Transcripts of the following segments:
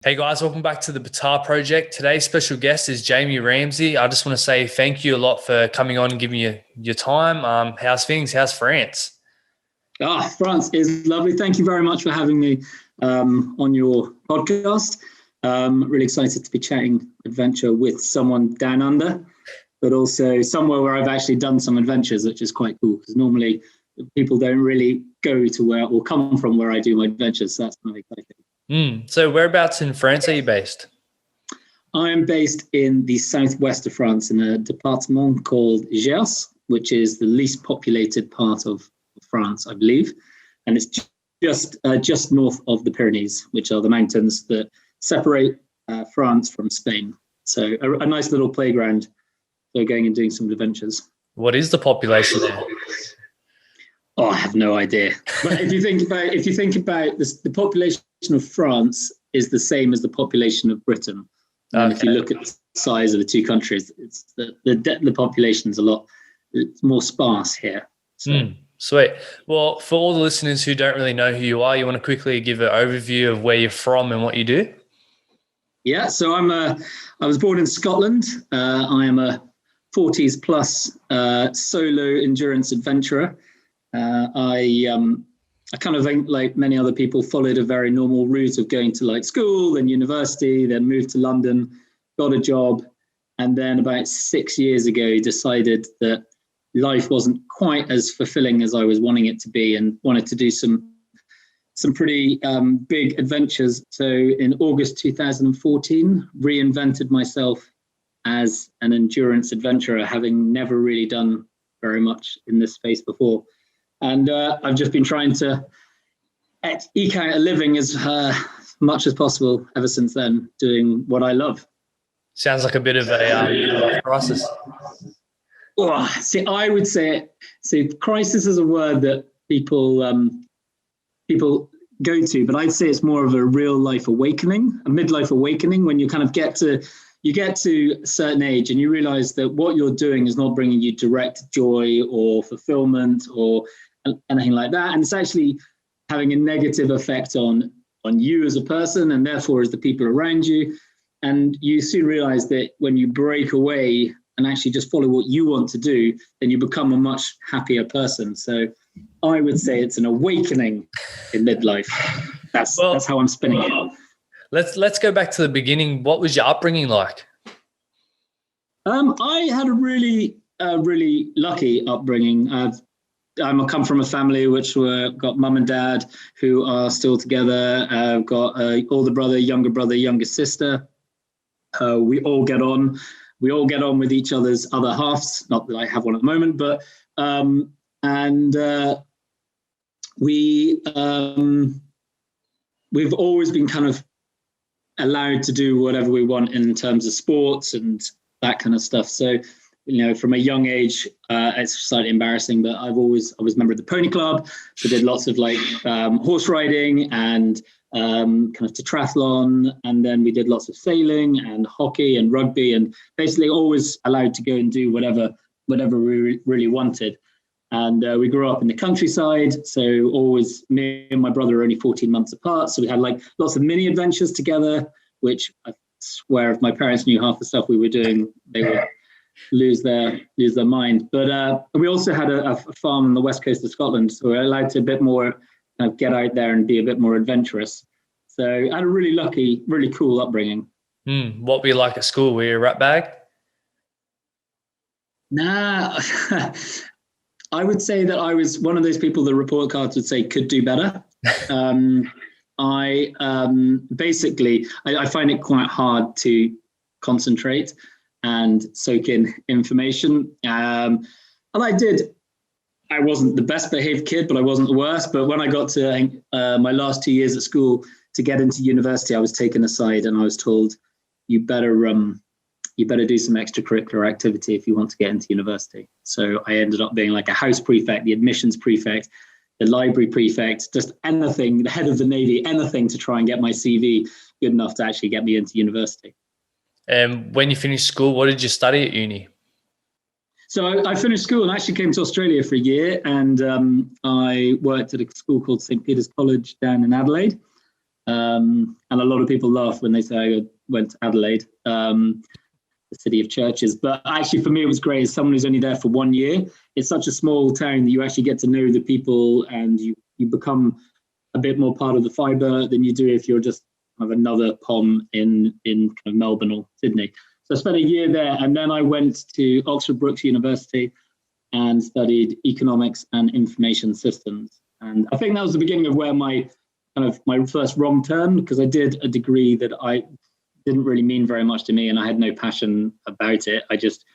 Hey guys, welcome back to the Betar Project. Today's special guest is Jamie Ramsay. I just want to say thank you a lot for coming on and giving you your time. How's things? How's France? France is lovely. Thank you very much for having me on your podcast. Really excited to be chatting adventure with someone down under, but also somewhere where I've actually done some adventures, which is quite cool because normally people don't really go to where or come from where I do my adventures. So that's kind of exciting. So whereabouts in France are you based? I am based in the southwest of France in a department called Gers, which is the least populated part of France, I believe. And it's just north of the Pyrenees, which are the mountains that separate France from Spain. So a nice little playground for going and doing some adventures. What is the population there? Oh, I have no idea. But if you think about this, the population of France is the same as the population of Britain. And if you look at the size of the two countries, it's the population's it's more sparse here. So. Sweet. Well, for all the listeners who don't really know who you are, you want to quickly give an overview of where you're from and what you do? Yeah, so I was born in Scotland. I am a 40s plus solo endurance adventurer. I kind of think, like many other people, followed a very normal route of going to like school, then university, then moved to London, got a job, and then about 6 years ago decided that life wasn't quite as fulfilling as I was wanting it to be, and wanted to do some pretty big adventures. So in August 2014, reinvented myself as an endurance adventurer, having never really done very much in this space before. And I've just been trying to eke out a living as much as possible ever since then, doing what I love. Sounds like a bit of a crisis. Oh, see, I would say crisis is a word that people go to, but I'd say it's more of a real life awakening, a midlife awakening, when you kind of get to a certain age and you realize that what you're doing is not bringing you direct joy or fulfillment or anything like that. And it's actually having a negative effect on you as a person and therefore as the people around you. And you soon realize that when you break away and actually just follow what you want to do, then you become a much happier person. So I would say it's an awakening in midlife. That's how I'm spinning it. Let's go back to the beginning. What was your upbringing like? I had a really lucky upbringing. I come from a family which got mum and dad who are still together. I've got an older brother, younger sister. We all get on. We all get on with each other's other halves. Not that I have one at the moment, but we've always been kind of allowed to do whatever we want in terms of sports and that kind of stuff. So, from a young age, it's slightly embarrassing, but I was a member of the pony club. So did lots of horse riding and kind of triathlon. And then we did lots of sailing and hockey and rugby, and basically always allowed to go and do whatever we really wanted. And we grew up in the countryside. So always, me and my brother are only 14 months apart. So we had lots of mini adventures together, which I swear if my parents knew half the stuff we were doing, they would lose their mind. But we also had a farm on the west coast of Scotland. So we were allowed to a bit more kind of get out there and be a bit more adventurous. So I had a really lucky, really cool upbringing. What were you like at school? Were you a rat bag? Nah. I would say that I was one of those people the report cards would say could do better. I find it quite hard to concentrate and soak in information. And I wasn't the best behaved kid, but I wasn't the worst. But when I got to my last 2 years at school to get into university, I was taken aside and I was told, you better do some extracurricular activity if you want to get into university. So I ended up being like a house prefect, the admissions prefect, the library prefect, just anything, the head of the Navy, anything to try and get my CV good enough to actually get me into university. And when you finished school, what did you study at uni? So I finished school and actually came to Australia for a year, and I worked at a school called St. Peter's College down in Adelaide. And a lot of people laugh when they say I went to Adelaide, the city of churches. But actually, for me, it was great. As someone who's only there for 1 year, it's such a small town that you actually get to know the people, and you become a bit more part of the fibre than you do if you're just kind of another POM in kind of Melbourne or Sydney. So I spent a year there, and then I went to Oxford Brookes University and studied economics and information systems. And I think that was the beginning of where my first wrong turn, because I did a degree that I didn't really mean very much to me, and I had no passion about it. I just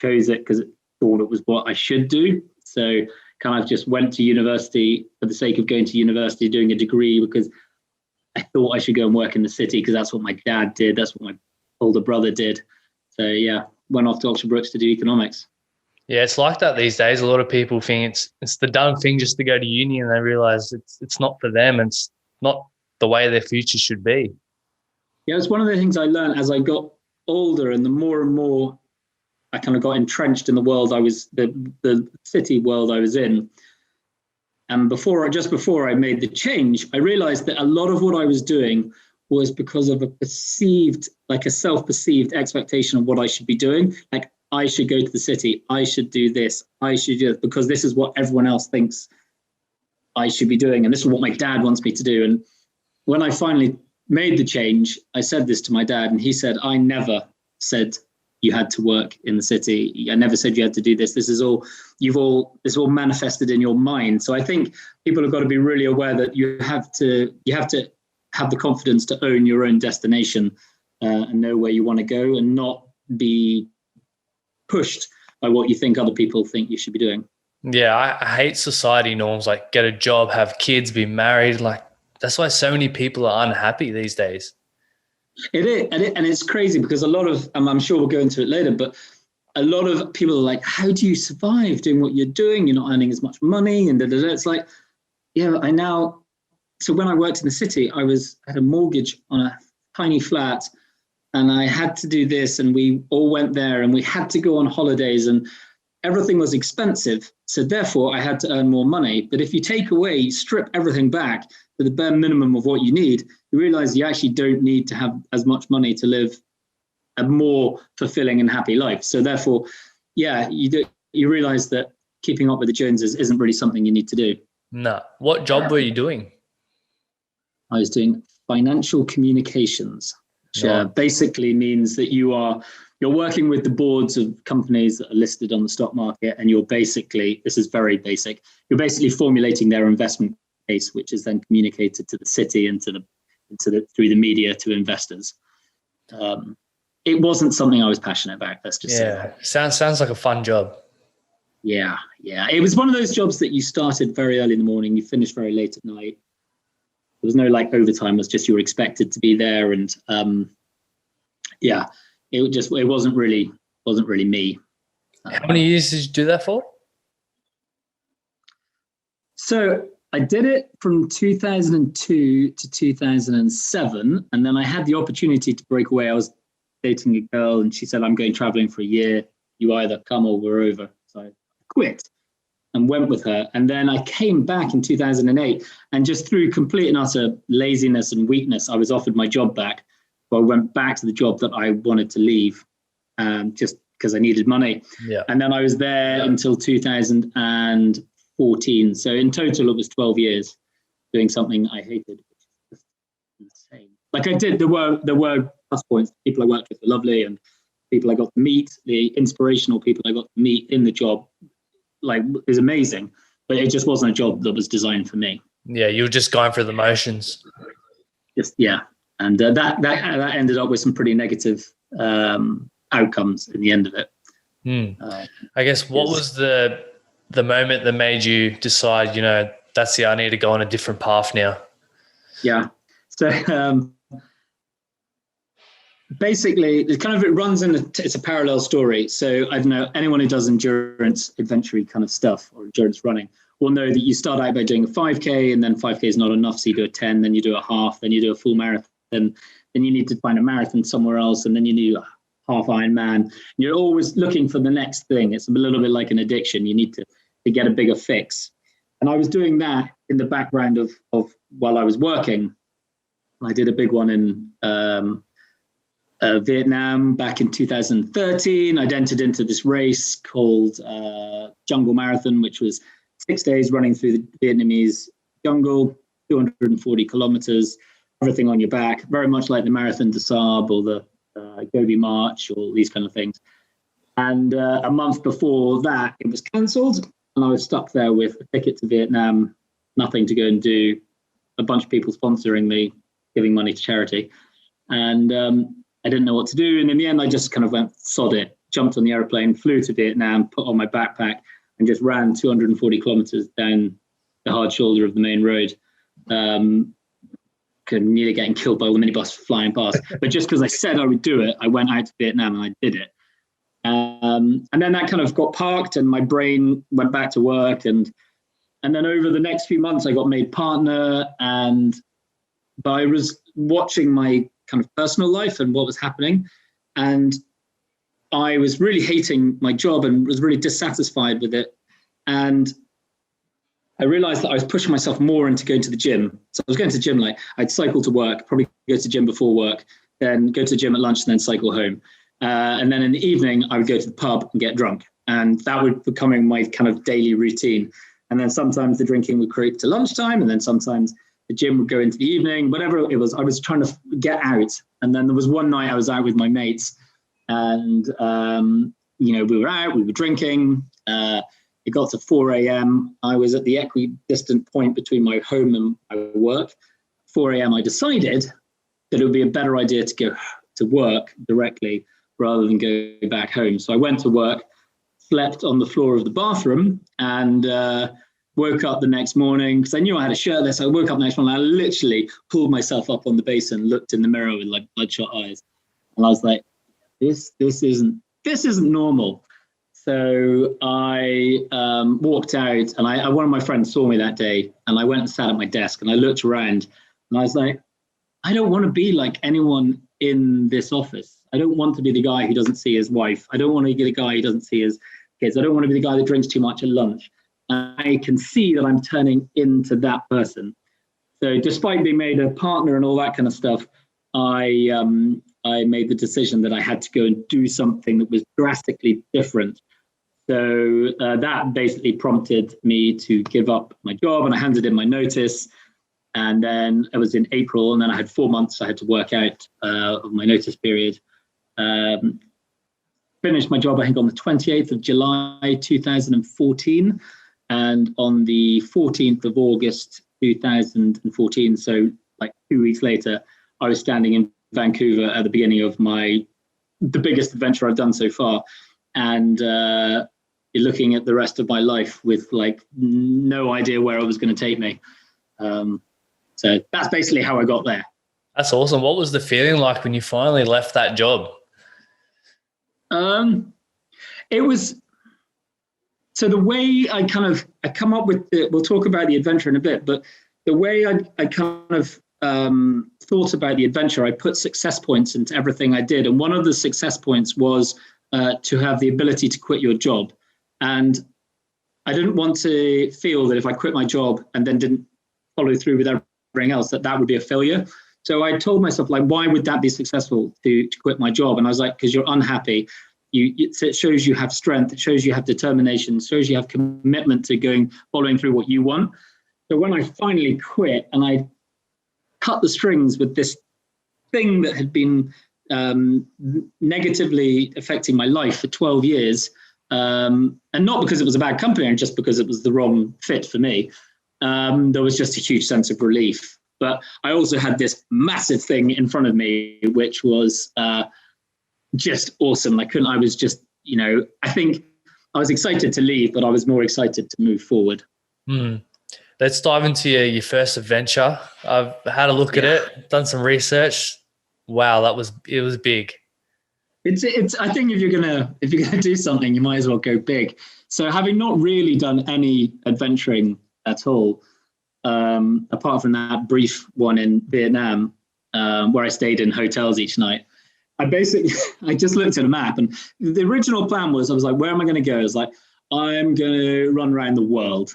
chose it because I thought it was what I should do. So kind of just went to university for the sake of going to university, doing a degree, because I thought I should go and work in the city because that's what my dad did. That's what my older brother did. So yeah, went off to Oxford Brookes to do economics. Yeah, it's like that these days. A lot of people think it's the done thing just to go to uni, and they realize it's not for them. And it's not the way their future should be. Yeah, it's one of the things I learned as I got older, and the more and more I kind of got entrenched in the world I was, the city world I was in. And just before I made the change, I realized that a lot of what I was doing was because of a self-perceived expectation of what I should be doing. Like, I should go to the city, I should do this, I should do it, because this is what everyone else thinks I should be doing. And this is what my dad wants me to do. And when I finally made the change, I said this to my dad, and he said, I never said you had to work in the city. I never said you had to do this. This is all manifested in your mind. So I think people have got to be really aware that you have to have the confidence to own your own destination and know where you want to go, and not be pushed by what you think other people think you should be doing. Yeah, I hate society norms, like get a job, have kids, be married. Like, that's why so many people are unhappy these days. It is, and it's crazy because a lot of, I'm sure we'll go into it later, but a lot of people are like, how do you survive doing what you're doing? You're not earning as much money, and it's like, yeah, so when I worked in the city, I had a mortgage on a tiny flat, and I had to do this, and we all went there, and we had to go on holidays, and everything was expensive. So therefore I had to earn more money. But if you strip everything back to the bare minimum of what you need, you realize you actually don't need to have as much money to live a more fulfilling and happy life. So therefore, yeah, you realize that keeping up with the Joneses isn't really something you need to do. No. What job were you doing? I was doing financial communications, which basically means that you're working with the boards of companies that are listed on the stock market, and this is very basic, you're basically formulating their investment case, which is then communicated to the city and through the media to investors. It wasn't something I was passionate about. Let's just say that. Sounds like a fun job. Yeah. It was one of those jobs that you started very early in the morning, you finished very late at night. There was no like overtime. It was just you were expected to be there, and it wasn't really me. How many years did you do that for? So I did it from 2002 to 2007, and then I had the opportunity to break away. I was dating a girl, and she said, I'm going traveling for a year. You either come or we're over. So I quit and went with her. And then I came back in 2008, and just through complete and utter laziness and weakness, I was offered my job back. So I went back to the job that I wanted to leave, just because I needed money. Yeah. And then I was there until 2014. So in total, it was 12 years doing something I hated, which is just insane. Like I did, there were plus points. People I worked with were lovely, and people I got to meet, the inspirational people I got to meet in the job, like, is amazing. But it just wasn't a job that was designed for me. Yeah, you were just going through the motions. And that ended up with some pretty negative outcomes in the end of it. I guess what was the moment that made you decide, that's I need to go on a different path now? Yeah. So basically, it runs it's a parallel story. So I don't know, anyone who does endurance, adventure kind of stuff, or endurance running, will know that you start out by doing a 5K, and then 5K is not enough. So you do a 10, then you do a half, then you do a full marathon. Then you need to find a marathon somewhere else, and then you need a half Ironman. You're always looking for the next thing. It's a little bit like an addiction. You need to get a bigger fix. And I was doing that in the background of while I was working. I did a big one in Vietnam back in 2013. I'd entered into this race called Jungle Marathon, which was 6 days running through the Vietnamese jungle, 240 kilometers, everything on your back, very much like the Marathon des Sables or the Gobi March or these kind of things. And a month before that, it was cancelled, and I was stuck there with a ticket to Vietnam, nothing to go and do, a bunch of people sponsoring me, giving money to charity. And I didn't know what to do. And in the end, I just kind of went, sod it, jumped on the airplane, flew to Vietnam, put on my backpack, and just ran 240 kilometers down the hard shoulder of the main road. Nearly getting killed by all the minibus flying past. But just because I said I would do it, I went out to Vietnam and I did it. And then that kind of got parked and my brain went back to work. And then over the next few months, I got made partner. But I was watching my kind of personal life and what was happening. And I was really hating my job and was really dissatisfied with it. And I realized that I was pushing myself more into going to the gym. So I was going to the gym, like I'd cycle to work, probably go to the gym before work, then go to the gym at lunch and then cycle home. And then in the evening, I would go to the pub and get drunk. And that would becoming my kind of daily routine. And then sometimes the drinking would creep to lunchtime. And then sometimes the gym would go into the evening, whatever it was. I was trying to get out. And then there was one night I was out with my mates and, we were out, we were drinking. It got to 4 a.m. I was at the equidistant point between my home and my work. 4 a.m. I decided that it would be a better idea to go to work directly rather than go back home. So I went to work, slept on the floor of the bathroom, and woke up the next morning because I knew I had a shirtless. I woke up the next morning, I literally pulled myself up on the basin, looked in the mirror with like bloodshot eyes, and I was like, "This isn't normal." So I walked out, and one of my friends saw me that day, and I went and sat at my desk, and I looked around, and I was like, I don't want to be like anyone in this office. I don't want to be the guy who doesn't see his wife. I don't want to be the guy who doesn't see his kids. I don't want to be the guy that drinks too much at lunch. I can see that I'm turning into that person. So despite being made a partner and all that kind of stuff, I made the decision that I had to go and do something that was drastically different. So that basically prompted me to give up my job, and I handed in my notice. And then it was in April, and then I had 4 months I had to work out of my notice period. Finished my job, I think, on the 28th of July, 2014. And on the 14th of August, 2014, so like 2 weeks later, I was standing in Vancouver at the beginning of the biggest adventure I've done so far. And looking at the rest of my life with like no idea where it was going to take me. So that's basically how I got there. That's awesome. What was the feeling like when you finally left that job? It was, so the way I come up with we'll talk about the adventure in a bit, but the way I kind of thought about the adventure, I put success points into everything I did. And one of the success points was to have the ability to quit your job. And I didn't want to feel that if I quit my job and then didn't follow through with everything else, that would be a failure. So I told myself, like, why would that be successful to quit my job? And I was like, because you're unhappy. It shows you have strength. It shows you have determination. It shows you have commitment to following through what you want. So when I finally quit and I cut the strings with this thing that had been negatively affecting my life for 12 years, and not because it was a bad company, and just because it was the wrong fit for me, there was just a huge sense of relief. But I also had this massive thing in front of me, which was just awesome. I was just, I think I was excited to leave, but I was more excited to move forward. Let's dive into your first adventure. I've had a look at it, done some research. Wow, it was big. It's. I think if you're gonna do something, you might as well go big. So having not really done any adventuring at all, apart from that brief one in Vietnam, where I stayed in hotels each night, I just looked at a map, and the original plan was, I was like, where am I going to go? I was like, I'm going to run around the world.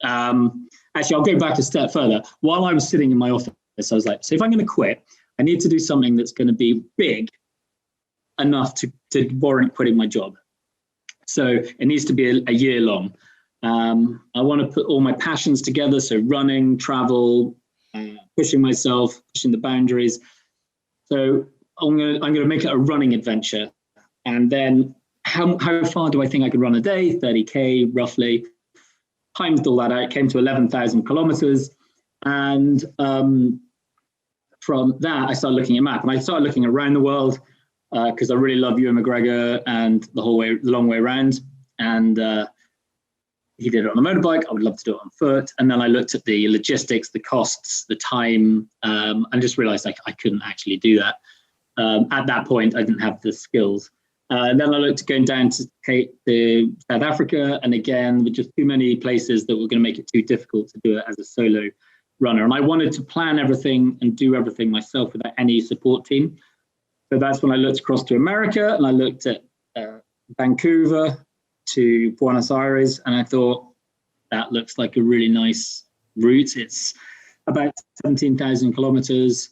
Actually, I'll go back a step further. While I was sitting in my office So I was like, so if I'm going to quit, I need to do something that's going to be big enough to warrant quitting my job. So it needs to be a year long. I want to put all my passions together. So running, travel, pushing myself, pushing the boundaries. So I'm going to make it a running adventure. And then how far do I think I could run a day? 30K roughly. Timed all that out, came to 11,000 kilometers. And from that, I started looking at map. And I started looking around the world because I really love Ewan McGregor and the long way around. And he did it on a motorbike. I would love to do it on foot. And then I looked at the logistics, the costs, the time, and just realized I couldn't actually do that. At that point, I didn't have the skills. And then I looked at going down to South Africa. And again, with just too many places that were going to make it too difficult to do it as a solo runner. And I wanted to plan everything and do everything myself without any support team. So that's when I looked across to America, and I looked at Vancouver to Buenos Aires, and I thought that looks like a really nice route. It's about 17,000 kilometers,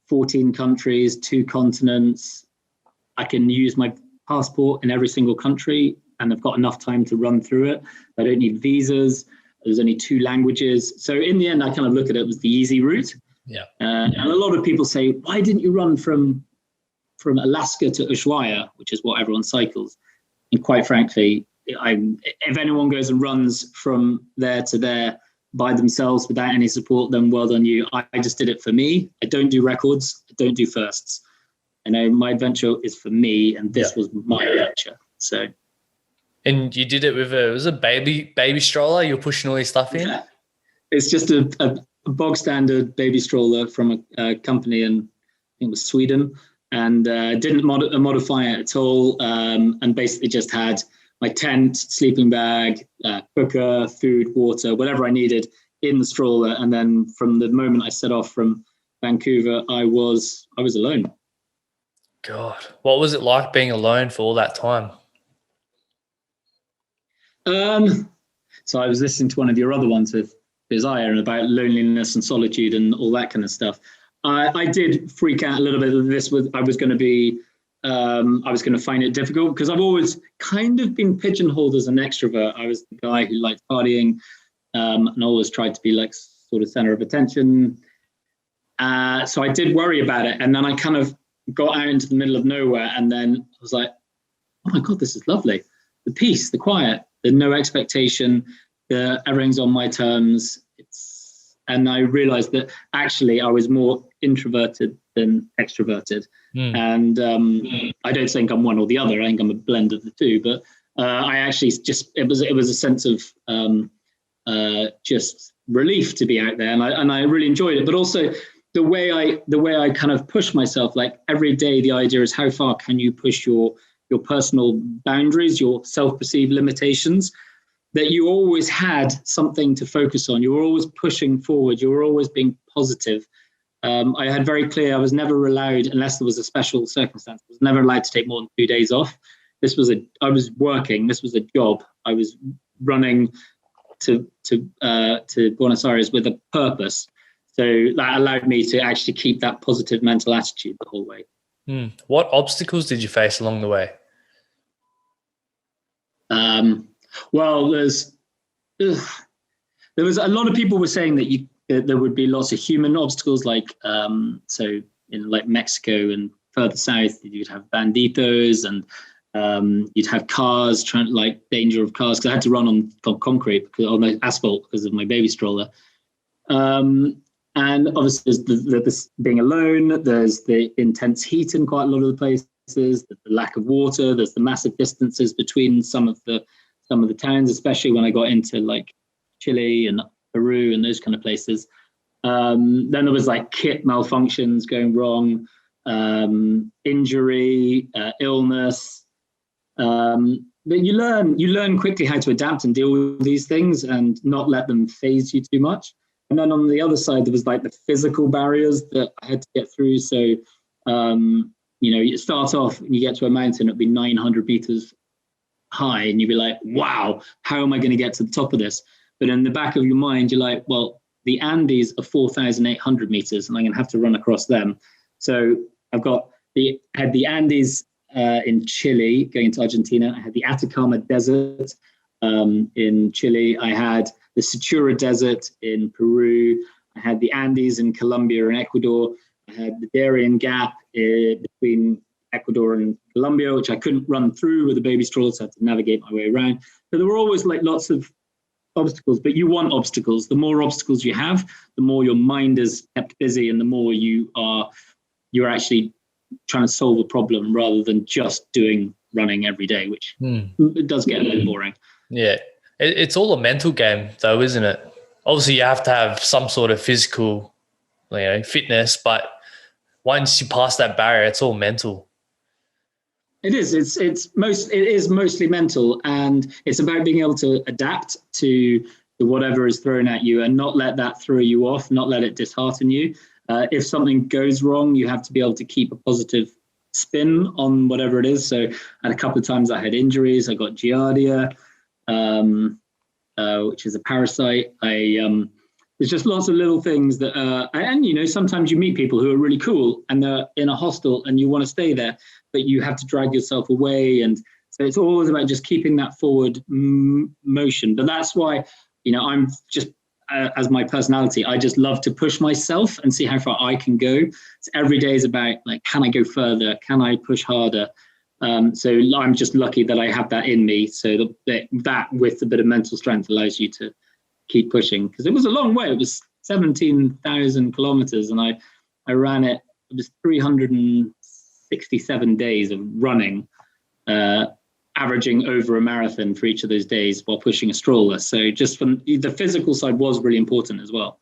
14 countries, 2 continents. I can use my passport in every single country, and I've got enough time to run through it. I don't need visas. There's only 2 languages. So in the end, I kind of look at it as the easy route. Yeah. And a lot of people say, why didn't you run from Alaska to Ushuaia, which is what everyone cycles? And quite frankly, if anyone goes and runs from there to there by themselves without any support, then well done you. I just did it for me. I don't do records. I don't do firsts. I know my adventure is for me, and this was my adventure. So. And you did it with a baby stroller? You're pushing all your stuff in? Yeah. It's just a bog standard baby stroller from a company in, I think it was Sweden, and didn't modify it at all, and basically just had my tent, sleeping bag, cooker, food, water, whatever I needed in the stroller. And then from the moment I set off from Vancouver, I was alone. God, what was it like being alone for all that time? So I was listening to one of your other ones with Isaiah and about loneliness and solitude and all that kind of stuff. I did freak out a little bit of this. I was going to find it difficult because I've always kind of been pigeonholed as an extrovert. I was the guy who liked partying and always tried to be like sort of center of attention. So I did worry about it. And then I kind of got out into the middle of nowhere, and then I was like, oh my God, this is lovely. The peace, the quiet, the no expectation, everything's on my terms. And I realized that actually I was more introverted than extroverted. And I don't think I'm one or the other. I think I'm a blend of the two. But I actually it was a sense of just relief to be out there, and I really enjoyed it. But also the way I kind of push myself, like every day, the idea is how far can you push your personal boundaries, your self-perceived limitations, that you always had something to focus on. You were always pushing forward. You were always being positive. I had very clear, I was never allowed, unless there was a special circumstance, I was never allowed to take more than 2 days off. I was working. This was a job. I was running to Buenos Aires with a purpose. So that allowed me to actually keep that positive mental attitude the whole way. What obstacles did you face along the way? Well, there was a lot of people were saying that there would be lots of human obstacles, like so in like Mexico and further south, you'd have banditos and you'd have cars danger of cars, because I had to run on concrete on the asphalt because of my baby stroller. And obviously there's this being alone, there's the intense heat in quite a lot of the places, the lack of water, there's the massive distances between some of the towns, especially when I got into like Chile and Peru and those kind of places. Then there was like kit malfunctions going wrong, injury, illness. But you learn quickly how to adapt and deal with these things and not let them phase you too much. And then on the other side, there was like the physical barriers that I had to get through. So, you start off and you get to a mountain, it'd be 900 meters high, and you'd be like, wow, how am I going to get to the top of this? But in the back of your mind, you're like, well, the Andes are 4,800 meters, and I'm going to have to run across them. So I've had the Andes in Chile going into Argentina. I had the Atacama Desert in Chile. I had the Sechura Desert in Peru. I had the Andes in Colombia and Ecuador. I had the Darien Gap between Ecuador and Colombia, which I couldn't run through with a baby stroller, so I had to navigate my way around. So there were always like lots of obstacles, but you want obstacles. The more obstacles you have, the more your mind is kept busy, and the more you're actually trying to solve a problem rather than just doing running every day, which it does get a bit boring. Yeah, it's all a mental game, though, isn't it? Obviously, you have to have some sort of physical, fitness, but once you pass that barrier, it's all mental. It is. It is mostly mental, and it's about being able to adapt to whatever is thrown at you and not let that throw you off, not let it dishearten you. If something goes wrong, you have to be able to keep a positive spin on whatever it is. So, at a couple of times I had injuries. I got giardia, which is a parasite. There's just lots of little things that, and sometimes you meet people who are really cool and they're in a hostel and you want to stay there, but you have to drag yourself away. And so it's always about just keeping that forward motion. But that's why, I'm just, as my personality, I just love to push myself and see how far I can go. So every day is about can I go further? Can I push harder? So I'm just lucky that I have that in me. So that with a bit of mental strength allows you to keep pushing, because it was a long way. It was 17,000 kilometers, and I ran it. It was 367 days of running, averaging over a marathon for each of those days while pushing a stroller. So just from the physical side was really important as well.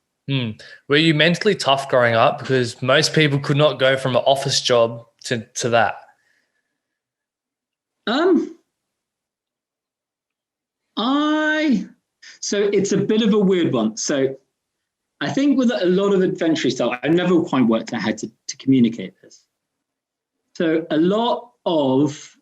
Were you mentally tough growing up? Because most people could not go from an office job to that. So it's a bit of a weird one. So I think with a lot of adventure stuff, I never quite worked out how to communicate this. So a lot of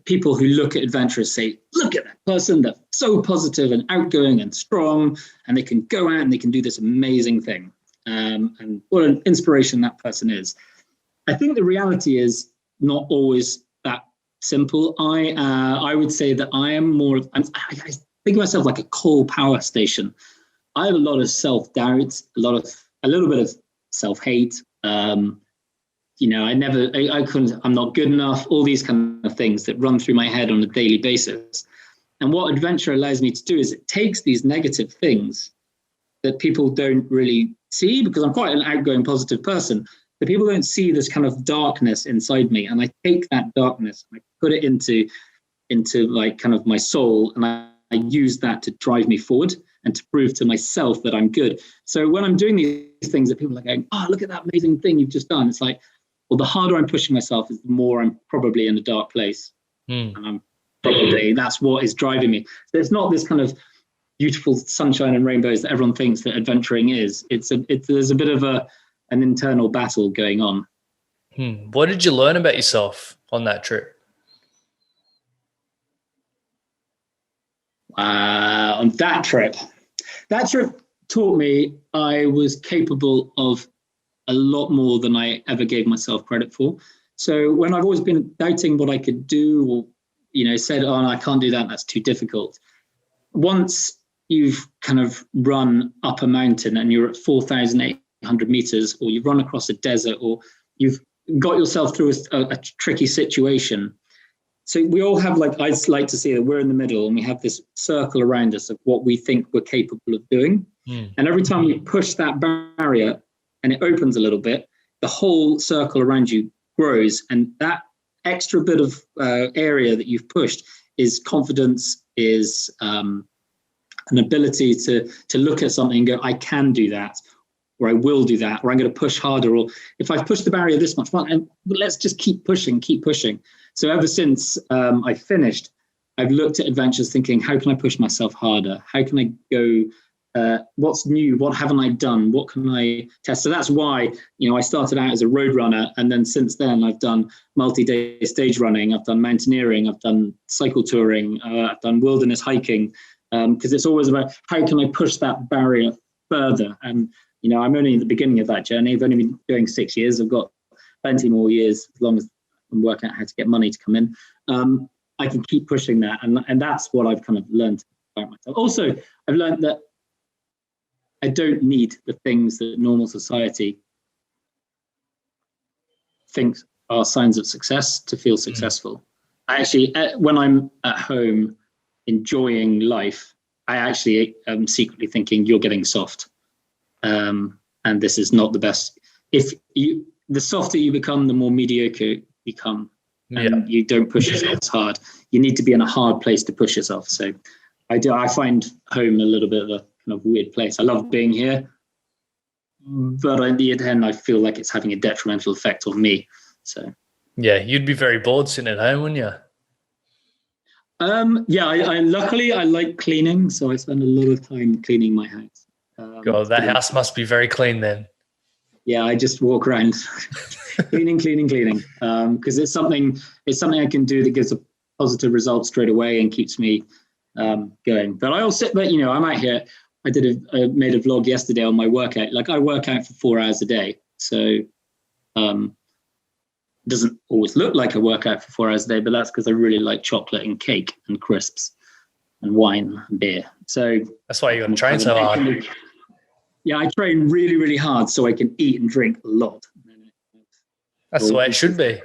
people who look at adventurers say, look at that person, they're so positive and outgoing and strong, and they can go out and they can do this amazing thing. And what an inspiration that person is. I think the reality is not always that simple. I would say that I am more, I think of myself like a coal power station. I have a lot of self-doubt, a little bit of self-hate. I'm not good enough, all these kind of things that run through my head on a daily basis. And what adventure allows me to do is it takes these negative things that people don't really see, because I'm quite an outgoing, positive person, but people don't see this kind of darkness inside me. And I take that darkness and I put it into like kind of my soul, and I use that to drive me forward and to prove to myself that I'm good. So when I'm doing these things that people are going, oh, look at that amazing thing you've just done. It's like, well, the harder I'm pushing myself is the more I'm probably in a dark place. And that's what is driving me. So it's not this kind of beautiful sunshine and rainbows that everyone thinks that adventuring is. There's a bit of an internal battle going on. What did you learn about yourself on that trip? On that trip taught me I was capable of a lot more than I ever gave myself credit for. So when I've always been doubting what I could do, or said, oh, no, I can't do that, that's too difficult. Once you've kind of run up a mountain and you're at 4,800 meters, or you've run across a desert, or you've got yourself through a tricky situation. So we all have, I like to see that we're in the middle and we have this circle around us of what we think we're capable of doing. And every time we push that barrier and it opens a little bit, the whole circle around you grows. And that extra bit of area that you've pushed is confidence, is an ability to look at something and go, I can do that, or I will do that, or I'm going to push harder, or if I've pushed the barrier this much, let's just keep pushing. So ever since I finished, I've looked at adventures thinking, how can I push myself harder? How can I go, what's new? What haven't I done? What can I test? So that's why, I started out as a road runner. And then since then, I've done multi-day stage running. I've done mountaineering. I've done cycle touring. I've done wilderness hiking. because it's always about how can I push that barrier further. And, I'm only at the beginning of that journey. I've only been doing 6 years. I've got plenty more years as long as I'm working out how to get money to come in. I can keep pushing that. And that's what I've kind of learned about myself. Also, I've learned that I don't need the things that normal society thinks are signs of success to feel successful. I actually, when I'm at home enjoying life, I actually am secretly thinking you're getting soft. And this is not the best. The softer you become, the more mediocre you become. And you don't push yourself as hard. You need to be in a hard place to push yourself. So I find home a little bit of a kind of weird place. I love being here, but at the end, I feel like it's having a detrimental effect on me. So yeah, you'd be very bored sitting at home, wouldn't you? I luckily I like cleaning, so I spend a lot of time cleaning my house. God, that house must be very clean then. Yeah, I just walk around cleaning, because it's something I can do that gives a positive result straight away and keeps me going. But I'm out here. I made a vlog yesterday on my workout. Like, I work out for 4 hours a day, so it doesn't always look like I work out for 4 hours a day, but that's because I really like chocolate and cake and crisps and wine and beer. So that's why you got to train so hard. Yeah, I train really, really hard so I can eat and drink a lot. That's the way it should be.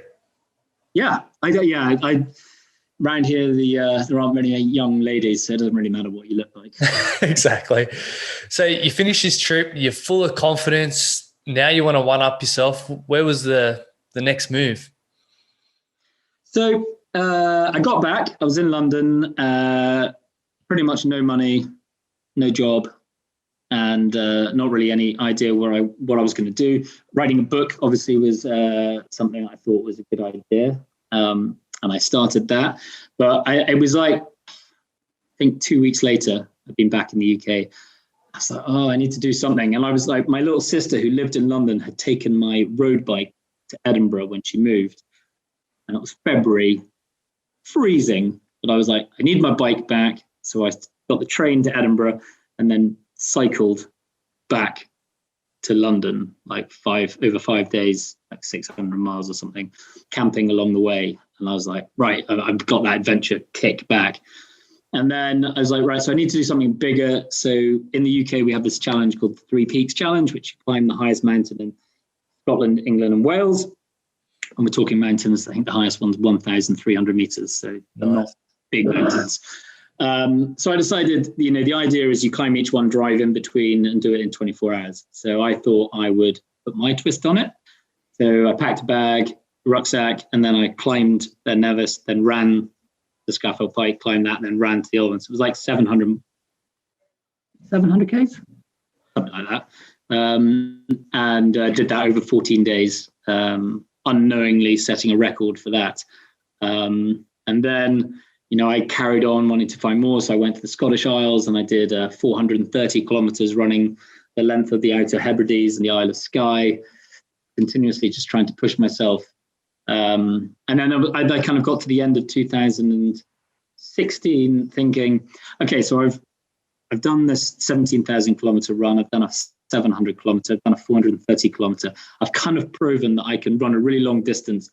Yeah, around here, there aren't many young ladies, so it doesn't really matter what you look like. Exactly. So you finish this trip, you're full of confidence. Now you want to one-up yourself. Where was the next move? So I got back. I was in London, pretty much no money, no job, and not really any idea what I was going to do. Writing a book obviously was something I thought was a good idea, and I started that. But it was like, I think 2 weeks later, I'd been back in the UK. I was like, I need to do something. And I was like, my little sister who lived in London had taken my road bike to Edinburgh when she moved. And it was February, freezing. But I was like, I need my bike back. So I got the train to Edinburgh and then cycled back to London, like over 5 days, like 600 miles or something, camping along the way. And I was like, right, I've got that adventure kick back. And then I was like, right, so I need to do something bigger. So in the UK, we have this challenge called the Three Peaks Challenge, which you climb the highest mountain in Scotland, England, and Wales. And we're talking mountains. I think the highest one's 1,300 meters. So they're not big mountains. So I decided, the idea is you climb each one, drive in between, and do it in 24 hours. So I thought I would put my twist on it. So I packed a bag, rucksack, and then I climbed Ben Nevis, then ran the Scaffold Pike, climbed that, and then ran to the other one. So it was like 700 Ks, something like that. And did that over 14 days, unknowingly setting a record for that. And then, I carried on wanting to find more. So I went to the Scottish Isles and I did 430 kilometers running the length of the Outer Hebrides and the Isle of Skye, continuously just trying to push myself. And then I kind of got to the end of 2016 thinking, okay, so I've done this 17,000 kilometer run. I've done a 700 kilometer, I've done a 430 kilometer. I've kind of proven that I can run a really long distance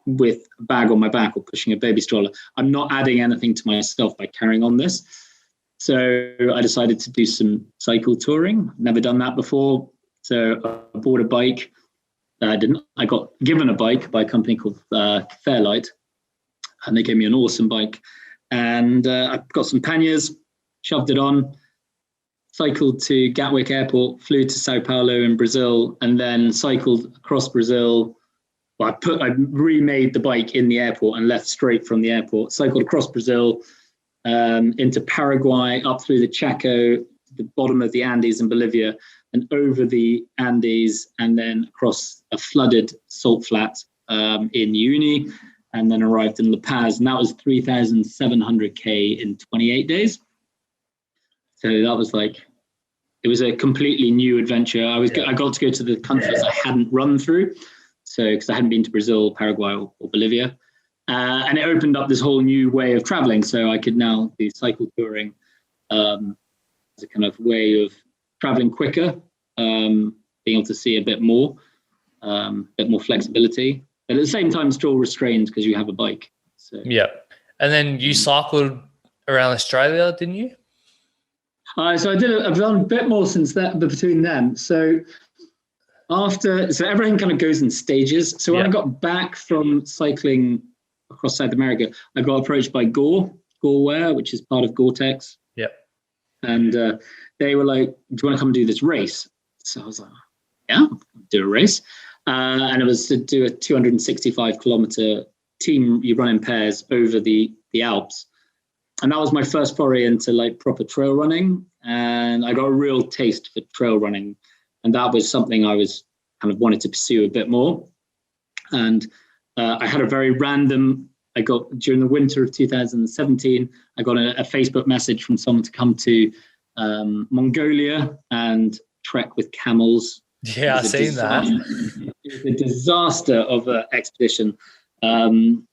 with a bag on my back or pushing a baby stroller. I'm not adding anything to myself by carrying on this. So I decided to do some cycle touring. Never done that before. So I bought a bike. I got given a bike by a company called Fairlight, and they gave me an awesome bike. And I got some panniers, shoved it on, cycled to Gatwick Airport, flew to Sao Paulo in Brazil, and then cycled across Brazil. Well, I remade the bike in the airport and left straight from the airport, cycled across Brazil, into Paraguay, up through the Chaco, the bottom of the Andes in Bolivia, and over the Andes, and then across a flooded salt flat in Uni, and then arrived in La Paz. And that was 3,700 K in 28 days. So that was like, it was a completely new adventure. I got to go to the countries I hadn't run through. So, because I hadn't been to Brazil, Paraguay, or Bolivia. And it opened up this whole new way of traveling. So I could now do cycle touring. as a kind of way of traveling quicker, being able to see a bit more flexibility. But at the same time, still restrained because you have a bike. So yeah. And then you cycled around Australia, didn't you? So I've done a bit more since that, but between them. So everything kind of goes in stages. So when I got back from cycling across South America, I got approached by Gore-Wear, which is part of Gore-Tex. Yep. And they were like, do you want to come do this race? So I was like, yeah, I'll do a race. And it was to do a 265 kilometer team. You run in pairs over the Alps. And that was my first foray into like proper trail running. And I got a real taste for trail running. And that was something I was kind of wanted to pursue a bit more. And I had a very random, during the winter of 2017, I got a Facebook message from someone to come to Mongolia and trek with camels. Yeah, I've seen that. It was a disaster of an expedition. And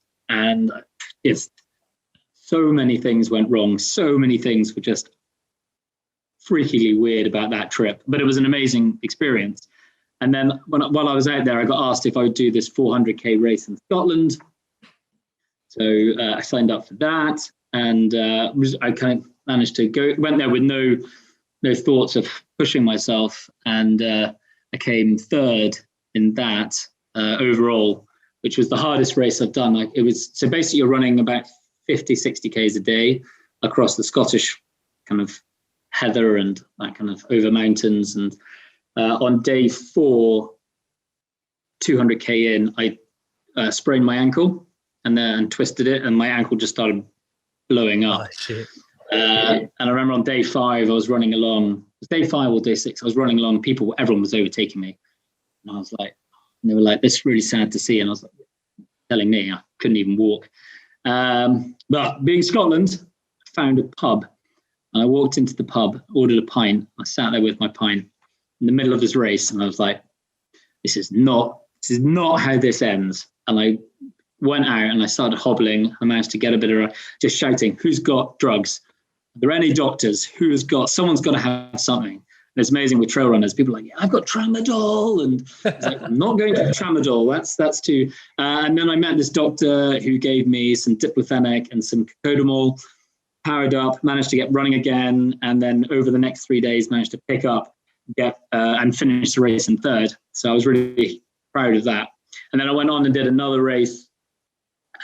it's so many things went wrong. So many things were just freakily weird about that trip, but it was an amazing experience. And then while I was out there, I got asked if I would do this 400k race in Scotland. So I signed up for that, and I kind of managed to went there with no thoughts of pushing myself, and I came third in that overall, which was the hardest race I've done. Like, it was, so basically you're running about 50, 60 Ks a day across the Scottish kind of heather and that kind of over mountains. And on day 4, 200k in, I sprained my ankle and then twisted it, and my ankle just started blowing up. Oh, shit. And I remember on day 5, I was running along. It was day 5 or day 6. I was running along. Everyone was overtaking me, and I was like, and they were like, "This is really sad to see." And I was like, telling me I couldn't even walk. But being Scotland, I found a pub, and I walked into the pub, ordered a pint. I sat there with my pint in the middle of this race, and I was like, "This is not how this ends." And I went out and I started hobbling. I managed to get a bit of just shouting, "Who's got drugs? Are there any doctors? Someone's got to have something." And it's amazing with trail runners. People are like, "Yeah, I've got tramadol." And I was like, "I'm not going to tramadol. That's too." And then I met this doctor who gave me some diclofenac and some cocodamol, powered up, managed to get running again. And then over the next 3 days, managed to pick up, and finish the race in third. So I was really proud of that. And then I went on and did another race.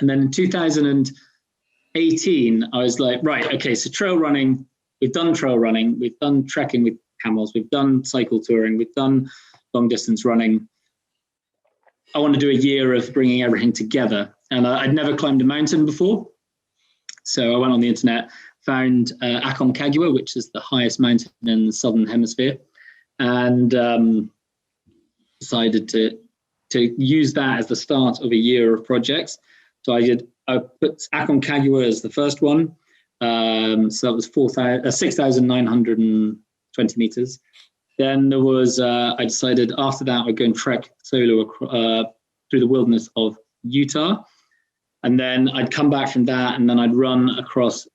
And then in 2018, I was like, right, okay, so trail running, we've done trail running, we've done trekking with camels, we've done cycle touring, we've done long distance running. I want to do a year of bringing everything together. And I'd never climbed a mountain before. So I went on the internet, found Aconcagua, which is the highest mountain in the Southern Hemisphere, and decided to use that as the start of a year of projects. So I put Aconcagua as the first one. So that was 6,920 meters. Then there was, I decided after that I'd go and trek solo through the wilderness of Utah. And then I'd come back from that, and then I'd run across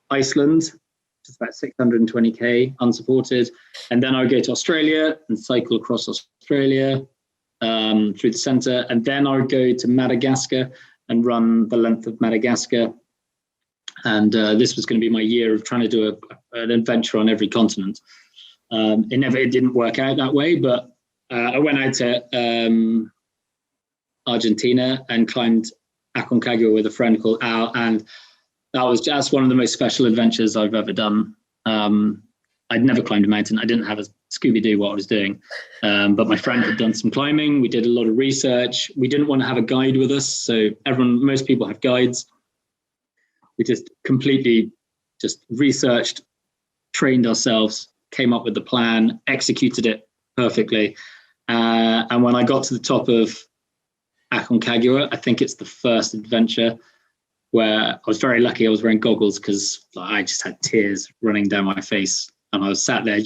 Iceland, which is about 620k unsupported. And then I'd go to Australia and cycle across Australia through the center. And then I would go to Madagascar and run the length of Madagascar. And this was going to be my year of trying to do an adventure on every continent. It didn't work out that way, but I went out to Argentina and climbed Aconcagua with a friend called Al, and that was just one of the most special adventures I've ever done. I'd never climbed a mountain. I didn't have a Scooby-Doo what I was doing, but my friend had done some climbing. We did a lot of research. We didn't want to have a guide with us, so most people have guides. We just completely researched, trained ourselves, came up with the plan, executed it perfectly. And when I got to the top of Aconcagua, I think it's the first adventure where I was very lucky. I was wearing goggles because I just had tears running down my face. And I was sat there.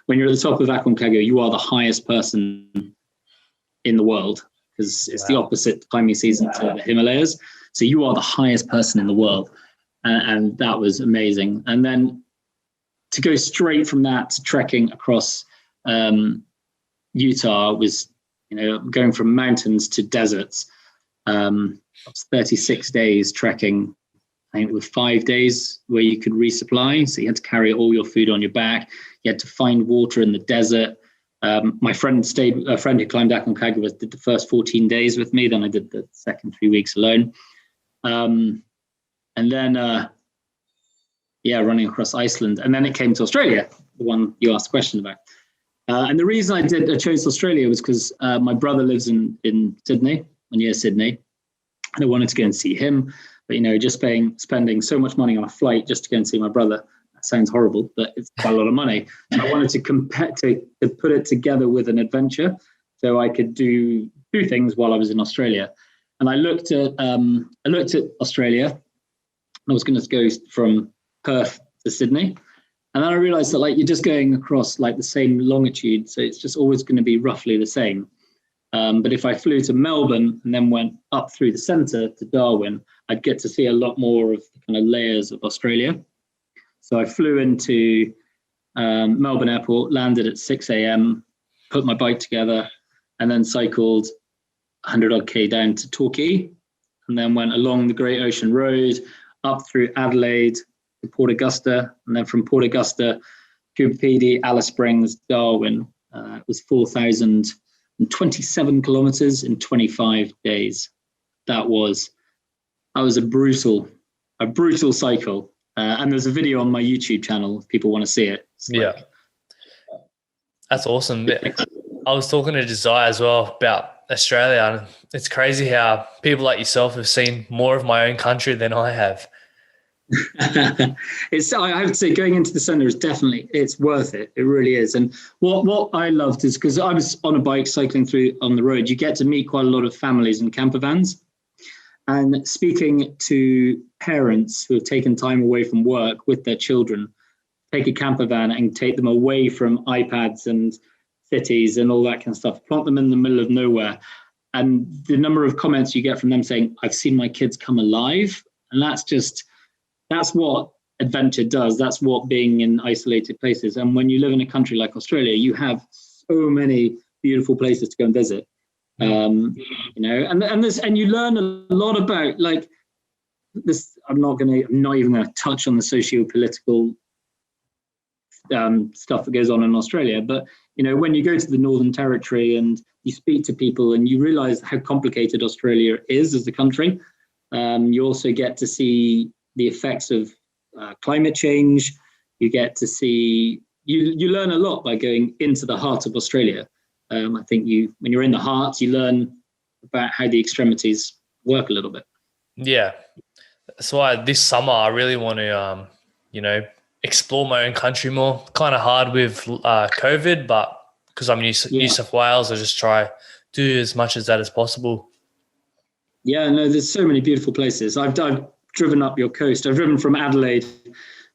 When you're at the top of Aconcagua, you are the highest person in the world, because it's the opposite climbing season to the Himalayas. So you are the highest person in the world. And that was amazing. And then to go straight from that to trekking across Utah was, going from mountains to deserts. It was 36 days trekking. I think with 5 days where you could resupply. So you had to carry all your food on your back. You had to find water in the desert. My friend a friend who climbed Aconcagua did the first 14 days with me. Then I did the second 3 weeks alone. And then, running across Iceland. And then it came to Australia, the one you asked a question about. And the reason I chose Australia was because my brother lives in Sydney, near Sydney. And I wanted to go and see him. But, just spending so much money on a flight just to go and see my brother, that sounds horrible, but it's quite a lot of money. So I wanted to put it together with an adventure so I could do things while I was in Australia. And I looked at Australia, and I was going to go from Perth to Sydney. And then I realized that you're just going across the same longitude. So it's just always going to be roughly the same. But if I flew to Melbourne and then went up through the centre to Darwin, I'd get to see a lot more of the kind of layers of Australia. So I flew into Melbourne Airport, landed at 6 a.m., put my bike together, and then cycled 100 odd K down to Torquay, and then went along the Great Ocean Road, up through Adelaide to Port Augusta, and then from Port Augusta, Coober Pedy, Alice Springs, Darwin. It was 4,027 kilometers in 25 days. That was a brutal cycle. And there's a video on my YouTube channel if people want to see it. That's awesome. I was talking to Desire as well about Australia, and it's crazy how people like yourself have seen more of my own country than I have. I have to say, going into the centre it's worth it. It really is. And what I loved is because I was on a bike cycling through on the road, you get to meet quite a lot of families in camper vans. And speaking to parents who have taken time away from work with their children, take a camper van and take them away from iPads and cities and all that kind of stuff, plant them in the middle of nowhere. And the number of comments you get from them saying, I've seen my kids come alive. And that's what adventure does. That's what being in isolated places. And when you live in a country like Australia, you have so many beautiful places to go and visit. And you learn a lot about this. I'm not even going to touch on the socio-political stuff that goes on in Australia. But, when you go to the Northern Territory and you speak to people and you realize how complicated Australia is as a country, you also get to see the effects of climate change. You get to see, you learn a lot by going into the heart of Australia. I think when you're in the heart, you learn about how the extremities work a little bit. Yeah. That's why this summer I really want to, explore my own country more. Kind of hard with COVID, but because I'm New South Wales, I just try do as much as that as possible. Yeah, no, there's so many beautiful places. I've driven up your coast. I've driven from Adelaide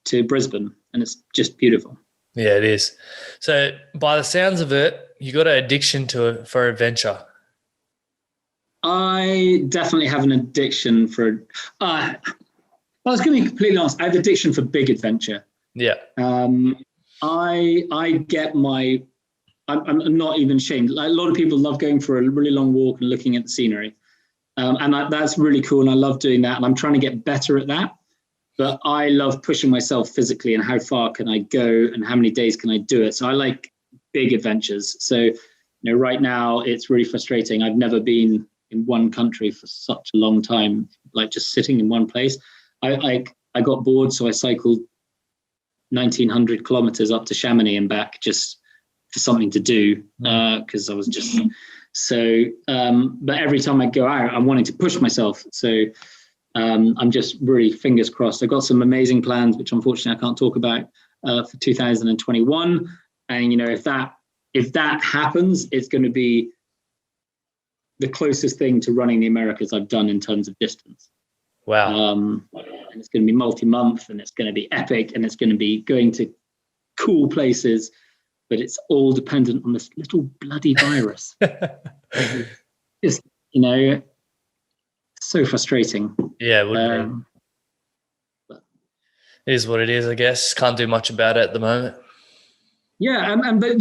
to Brisbane, and it's just beautiful. Yeah, it is. So by the sounds of it, you got an addiction for adventure. I definitely have an addiction for. I was going to be completely honest. I have an addiction for big adventure. Yeah. I get my. I'm not even ashamed. A lot of people love going for a really long walk and looking at the scenery, and that's really cool. And I love doing that. And I'm trying to get better at that. But I love pushing myself physically and how far can I go and how many days can I do it. So I like big adventures. So, right now it's really frustrating. I've never been in one country for such a long time, just sitting in one place. I got bored, so I cycled 1,900 kilometers up to Chamonix and back just for something to do because I was just so. But every time I go out, I'm wanting to push myself. So. I'm just really fingers crossed. I've got some amazing plans, which unfortunately I can't talk about for 2021. And if that happens, it's going to be the closest thing to running the Americas I've done in terms of distance. Wow! And it's going to be multi-month, and it's going to be epic, and it's going to be going to cool places. But it's all dependent on this little bloody virus. Just so frustrating. Yeah, it would be. It is what it is, I guess. Can't do much about it at the moment. Yeah, but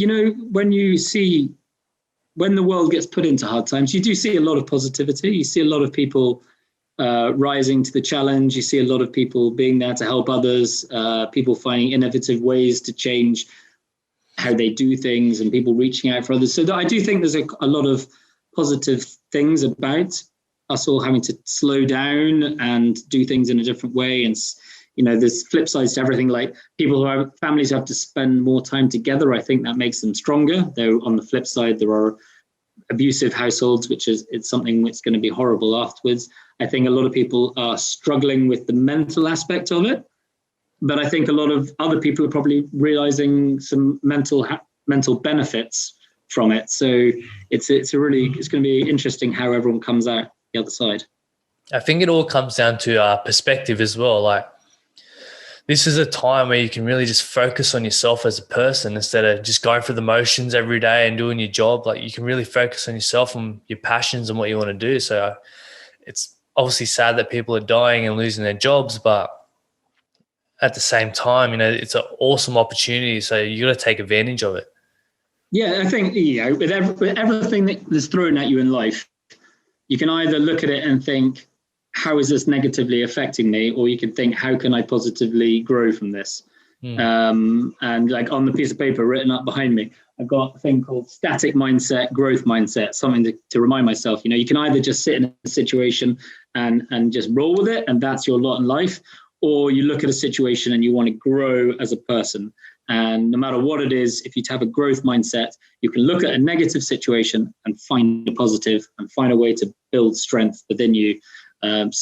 when the world gets put into hard times, you do see a lot of positivity. You see a lot of people rising to the challenge. You see a lot of people being there to help others, people finding innovative ways to change how they do things, and people reaching out for others. So I do think there's a lot of positive things about us all having to slow down and do things in a different way. And, there's flip sides to everything, like people who have families who have to spend more time together. I think that makes them stronger. Though on the flip side, there are abusive households, it's something that's going to be horrible afterwards. I think a lot of people are struggling with the mental aspect of it, but I think a lot of other people are probably realizing some mental benefits from it. So it's going to be interesting how everyone comes out the other side. I think it all comes down to perspective as well. Like, this is a time where you can really just focus on yourself as a person instead of just going through the motions every day and doing your job. Like, you can really focus on yourself and your passions and what you want to do. So it's obviously sad that people are dying and losing their jobs, but at the same time, it's an awesome opportunity. So you got to take advantage of it. Yeah, I think, with everything that's thrown at you in life, you can either look at it and think, how is this negatively affecting me? Or you can think, how can I positively grow from this? And like on the piece of paper written up behind me, I've got a thing called static mindset, growth mindset, something to remind myself, you can either just sit in a situation and just roll with it, and that's your lot in life, or you look at a situation and you want to grow as a person. And no matter what it is, if you have a growth mindset, you can look at a negative situation and find a positive and find a way to build strength within you. But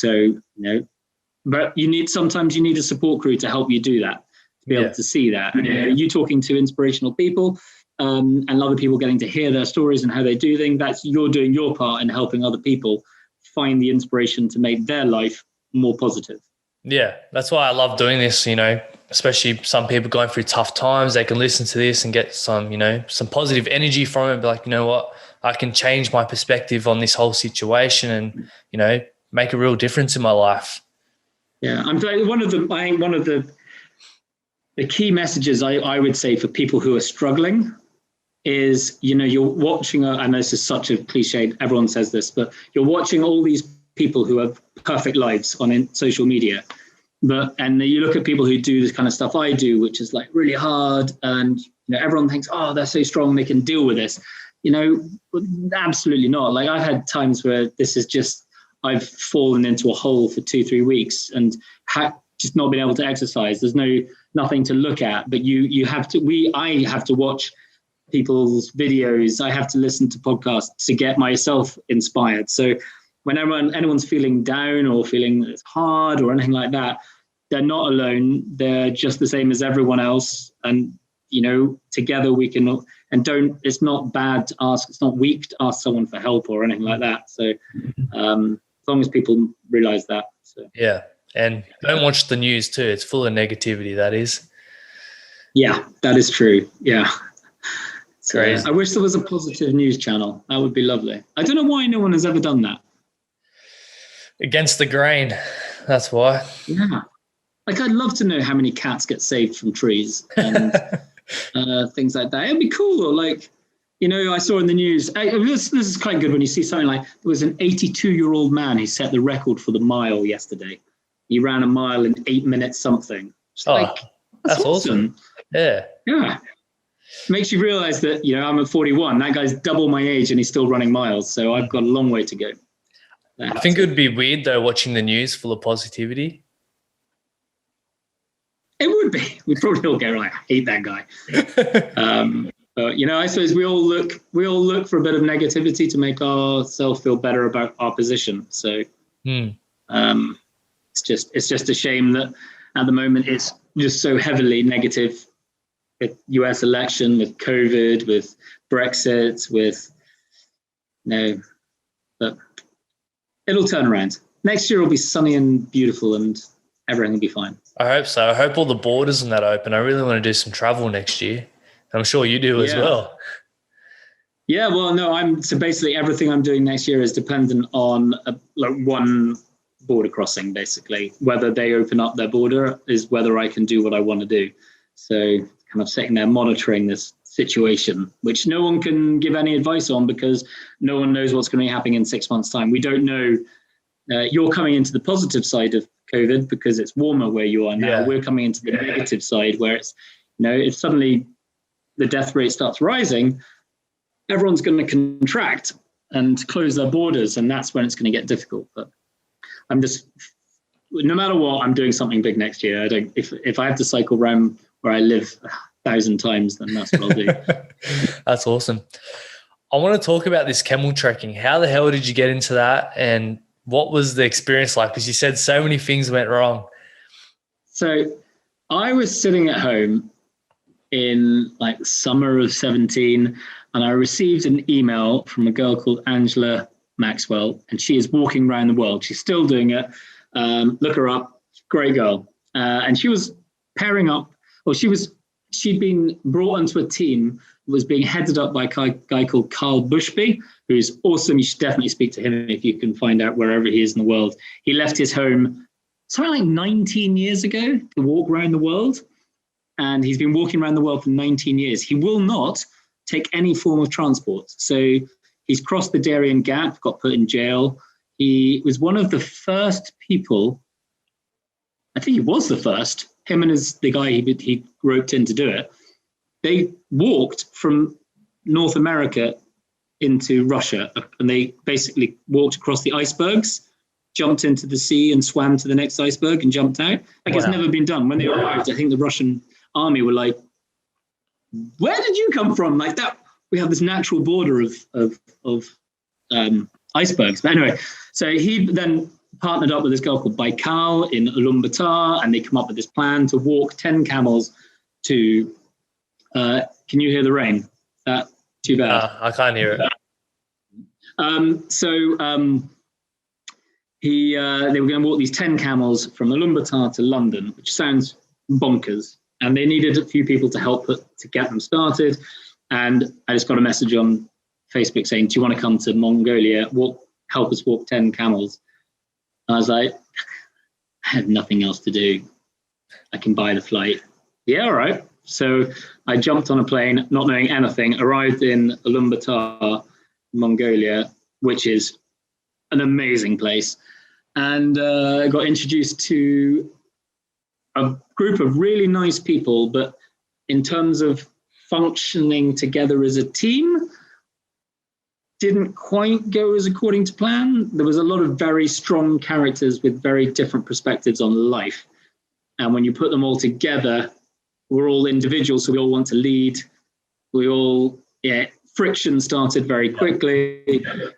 sometimes you need a support crew to help you do that, to be able to see that. And you talking to inspirational people and other people getting to hear their stories and how they do things, you're doing your part in helping other people find the inspiration to make their life more positive. Yeah, that's why I love doing this, especially some people going through tough times. They can listen to this and get some, some positive energy from it. Be like, you know what, I can change my perspective on this whole situation and, make a real difference in my life. Yeah, I'm one of the key messages I would say for people who are struggling is, you're watching, I know this is such a cliche, everyone says this, but you're watching all these people who have perfect lives on social media. And you look at people who do this kind of stuff I do, which is like really hard. And, everyone thinks, oh, they're so strong, they can deal with this. Absolutely not. Like, I've had times where this is just, I've fallen into a hole for 2-3 weeks and just not been able to exercise. There's nothing to look at, but I have to watch people's videos. I have to listen to podcasts to get myself inspired. So whenever anyone's feeling down or feeling it's hard or anything like that, they're not alone. They're just the same as everyone else. And, together we can, it's not bad to ask, it's not weak to ask someone for help or anything like that. So, as long as people realize that. So. Yeah. And don't watch the news too. It's full of negativity, that is. Yeah, that is true. Yeah. Crazy. I wish there was a positive news channel. That would be lovely. I don't know why no one has ever done that. Against the grain. That's why. Yeah. Like, I'd love to know how many cats get saved from trees and things like that. It'd be cool. Or like, I saw in the news, this is quite good when you see something like, there was an 82-year-old man who set the record for the mile yesterday. He ran a mile in 8 minutes something. That's awesome. Yeah. Yeah. Makes you realize that, I'm at 41. That guy's double my age and he's still running miles. So I've got a long way to go. I think it would be weird, though, watching the news full of positivity. It would be. We'd probably all go, right, I hate that guy. But, I suppose we all look for a bit of negativity to make ourselves feel better about our position. So it's just a shame that at the moment it's just so heavily negative with US election, with COVID, with Brexit, but it'll turn around. Next year will be sunny and beautiful and everything will be fine. I hope so. I hope all the borders and that open. I really want to do some travel next year. I'm sure you do as well. Yeah, well, no, so basically everything I'm doing next year is dependent on one border crossing, basically. Whether they open up their border is whether I can do what I want to do. So kind of sitting there monitoring this situation, which no one can give any advice on because no one knows what's going to be happening in 6 months' time. We don't know. You're coming into the positive side of COVID because it's warmer where you are now. Yeah. We're coming into the negative side where it's, if suddenly the death rate starts rising, everyone's going to contract and close their borders, and that's when it's going to get difficult. But I'm just, no matter what, I'm doing something big next year. If I have to cycle around where I live 1,000 times, then that's what I'll do. That's awesome. I want to talk about this camel trekking. How the hell did you get into that, and what was the experience like? Because you said so many things went wrong. So I was sitting at home in like summer of 17, and I received an email from a girl called Angela Maxwell, and she is walking around the world. She's still doing it. Look her up. Great girl. And she was pairing up, or she'd been brought onto a team that was being headed up by a guy called Carl Bushby, who's awesome. You should definitely speak to him if you can find out wherever he is in the world. He left his home something like 19 years ago to walk around the world. And he's been walking around the world for 19 years. He will not take any form of transport. So he's crossed the Darien Gap, got put in jail. He was one of the first people, I think he was the first, him and the guy he roped in to do it. They walked from North America into Russia, and they basically walked across the icebergs, jumped into the sea and swam to the next iceberg and jumped out. Like, it's never been done. When they arrived, I think the Russian army were like, where did you come from? Like that, we have this natural border of icebergs. But anyway, so he then partnered up with this girl called Baikal in Ulaanbaatar, and they come up with this plan to walk 10 camels to, can you hear the rain? Too bad. I can't hear it. They were going to walk these 10 camels from Ulaanbaatar to London, which sounds bonkers. And they needed a few people to help to get them started. And I just got a message on Facebook saying, do you want to come to Mongolia, help us walk 10 camels? And I was like, I have nothing else to do. I can buy the flight. Yeah, all right. So I jumped on a plane, not knowing anything, arrived in Ulaanbaatar, Mongolia, which is an amazing place. And got introduced to a group of really nice people, but in terms of functioning together as a team, didn't quite go as according to plan. There was a lot of very strong characters with very different perspectives on life. And when you put them all together, we're all individuals, so we all want to lead. Friction started very quickly.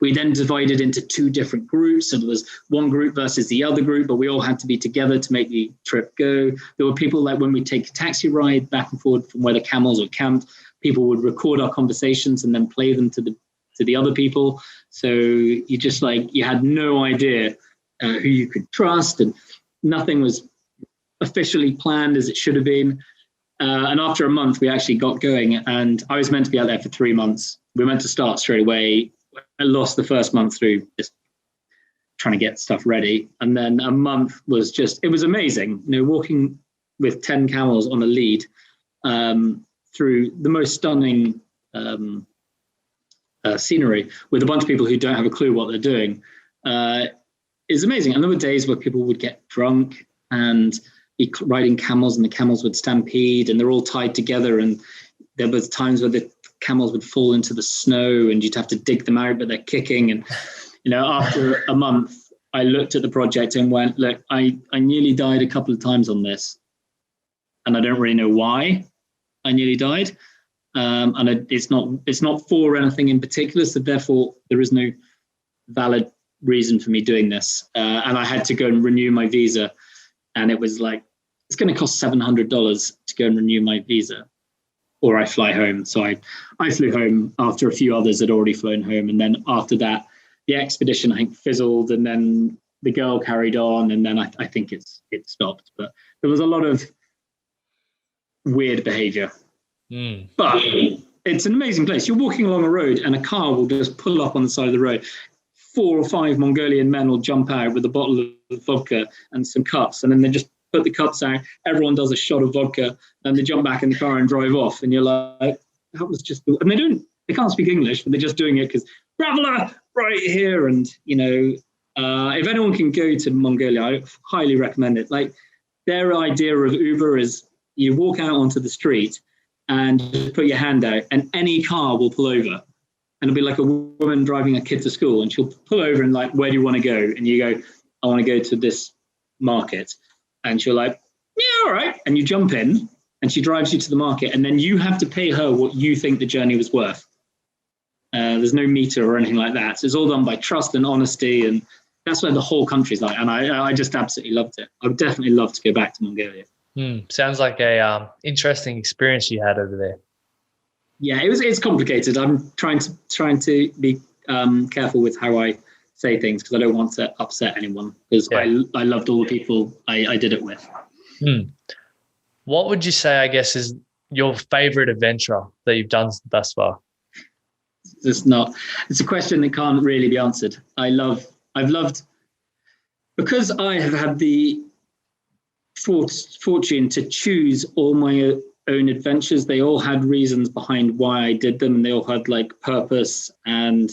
We then divided into two different groups. So there was one group versus the other group, but we all had to be together to make the trip go. There were people like when we take a taxi ride back and forth from where the camels were camped, people would record our conversations and then play them to the other people. So you had no idea who you could trust, and nothing was officially planned as it should have been. And after a month, we actually got going, and I was meant to be out there for 3 months. We were meant to start straight away. I lost the first month through just trying to get stuff ready. And then a month was it was amazing, walking with 10 camels on a lead through the most stunning scenery with a bunch of people who don't have a clue what they're doing is amazing. And there were days where people would get drunk and be riding camels, and the camels would stampede, and they're all tied together, and there was times where the camels would fall into the snow and you'd have to dig them out, but they're kicking. And after a month I looked at the project and went, look, I nearly died a couple of times on this, and I don't really know why I nearly died, and it's not for anything in particular, so therefore there is no valid reason for me doing this, and I had to go and renew my visa. And it was like, it's going to cost $700 to go and renew my visa, or I fly home. So I flew home after a few others had already flown home. And then after that, the expedition, I think, fizzled, and then the girl carried on, and then I think it stopped. But there was a lot of weird behavior. But it's an amazing place. You're walking along a road and a car will just pull up on the side of the road, 4 or 5 Mongolian men will jump out with a bottle of vodka and some cups, and then they just put the cups out. Everyone does a shot of vodka, and they jump back in the car and drive off. And you're like, that was just, and they can't speak English, but they're just doing it because traveler right here. And, you know, if anyone can go to Mongolia, I highly recommend it. Like, their idea of Uber is you walk out onto the street and just put your hand out, and any car will pull over. And it'll be like a woman driving a kid to school, and she'll pull over and like, where do you want to go? And you go, I want to go to this market. And she'll like, yeah, all right. And you jump in, and she drives you to the market, and then you have to pay her what you think the journey was worth. There's no meter or anything like that. So it's all done by trust and honesty, and that's where the whole country's like. And I just absolutely loved it. I would definitely love to go back to Mongolia. Sounds like a interesting experience you had over there. Yeah, it's complicated. I'm trying to be careful with how I say things, because I don't want to upset anyone, because I loved all the people I did it with. What would you say, I guess, is your favorite adventure that you've done thus far? It's a question that can't really be answered. I've loved, because I have had the fortune to choose all my own adventures. They all had reasons behind why I did them, and they all had like purpose, and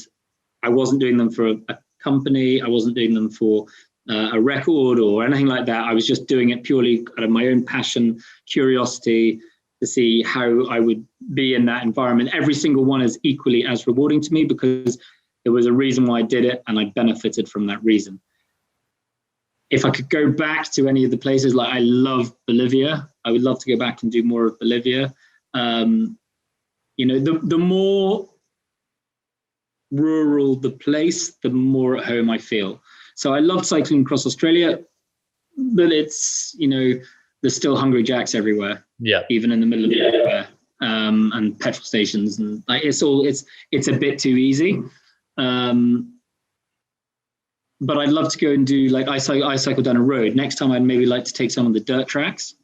I wasn't doing them for a company. I wasn't doing them for a record or anything like that. I was just doing it purely out of my own passion, curiosity, to see how I would be in that environment. Every single one is equally as rewarding to me, because there was a reason why I did it, and I benefited from that reason. If I could go back to any of the places, like I love Bolivia, I would love to go back and do more of Bolivia. You know, the more rural the place, the more at home I feel. So I loved cycling across Australia, but it's, you know, there's still hungry jacks everywhere. Yeah. Even in the middle of nowhere, and petrol stations, and like it's a bit too easy. But I'd love to go and do, like, I cycle down a road. Next time I'd maybe like to take some of the dirt tracks,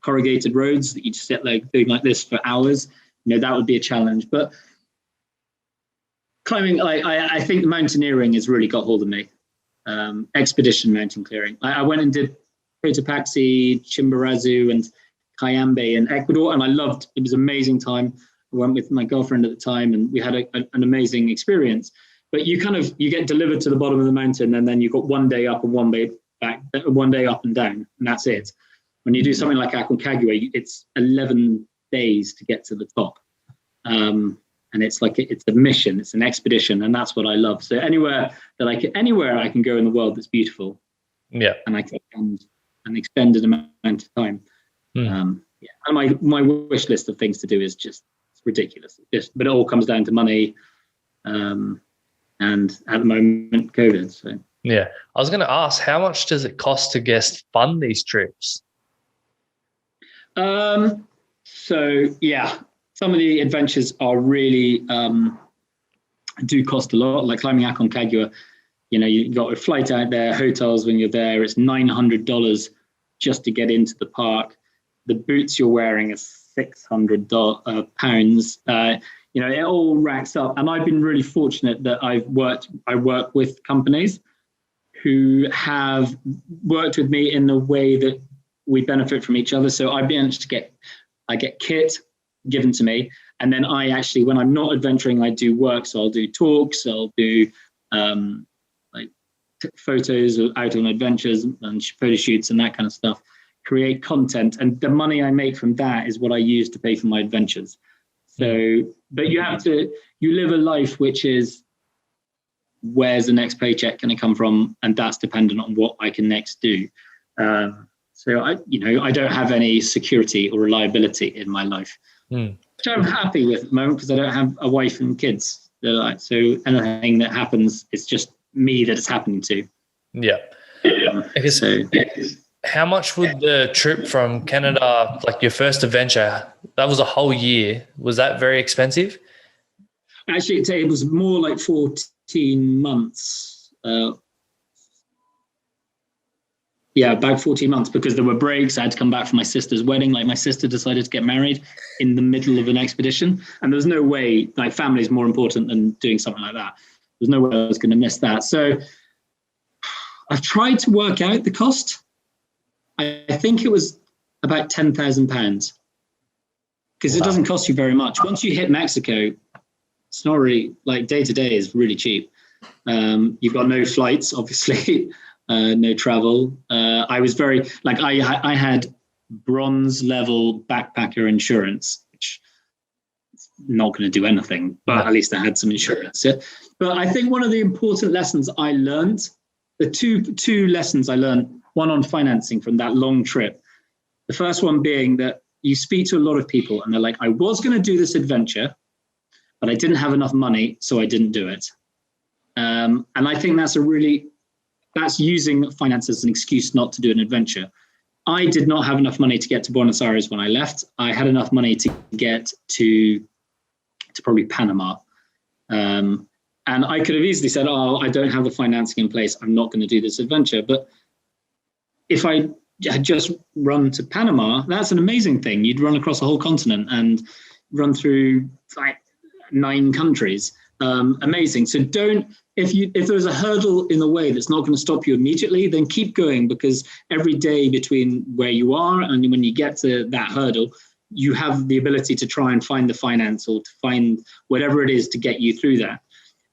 corrugated roads that you just sit like doing like this for hours. You know, that would be a challenge. But climbing, I think the mountaineering has really got hold of me. Expedition mountain clearing. I went and did Cotopaxi, Chimborazo, and Cayambe in Ecuador, and I loved. It was an amazing time. I went with my girlfriend at the time, and we had an amazing experience. But you get delivered to the bottom of the mountain, and then you've got one day up and one day back, one day up and down, and that's it. When you do something like Aconcagua, it's 11 days to get to the top. And it's like, it's a mission, it's an expedition, and that's what I love. So anywhere I can go in the world that's beautiful, and I can spend an extended amount of time. And my wish list of things to do is just ridiculous. But it all comes down to money, and at the moment, COVID. So I was going to ask, how much does it cost to guest fund these trips? Some of the adventures are really do cost a lot. Like climbing Aconcagua, you know, you got a flight out there, hotels when you're there. It's $900 just to get into the park. The boots you're wearing are £600 pounds. You know, it all racks up. And I've been really fortunate that I work with companies who have worked with me in a way that we benefit from each other. So I've managed to get kit given to me. And then I actually, when I'm not adventuring, I do work. So I'll do talks, I'll do photos of out on adventures and photo shoots and that kind of stuff, create content. And the money I make from that is what I use to pay for my adventures. So, but you live a life which is, where's the next paycheck going to come from? And that's dependent on what I can next do. So I don't have any security or reliability in my life, which I'm happy with at the moment, because I don't have a wife and kids. So anything that happens, it's just me that it's happening to. Yeah. How much would the trip from Canada, like your first adventure, that was a whole year, was that very expensive? Actually, it was more like 14 months. About 14 months, because there were breaks. I had to come back from my sister's wedding. Like, my sister decided to get married in the middle of an expedition, and there's no way, like, family is more important than doing something like that. There's no way I was going to miss that. So I've tried to work out the cost. I think it was about £10,000 because it doesn't cost you very much. Once you hit Mexico, it's not really like day to day is really cheap. You've got no flights, obviously, no travel. I was very like I had bronze level backpacker insurance, which is not going to do anything, but at least I had some insurance. Yeah? But I think one of the important lessons I learned, the two lessons I learned, one on financing from that long trip. The first one being that you speak to a lot of people and they're like, I was going to do this adventure, but I didn't have enough money, so I didn't do it. And I think that's using finance as an excuse not to do an adventure. I did not have enough money to get to Buenos Aires when I left. I had enough money to get to probably Panama. And I could have easily said, oh, I don't have the financing in place. I'm not going to do this adventure. But if I had just run to Panama, that's an amazing thing. You'd run across a whole continent and run through like 9 countries. Amazing. So if there's a hurdle in the way that's not going to stop you immediately, then keep going, because every day between where you are and when you get to that hurdle, you have the ability to try and find the finance or to find whatever it is to get you through that.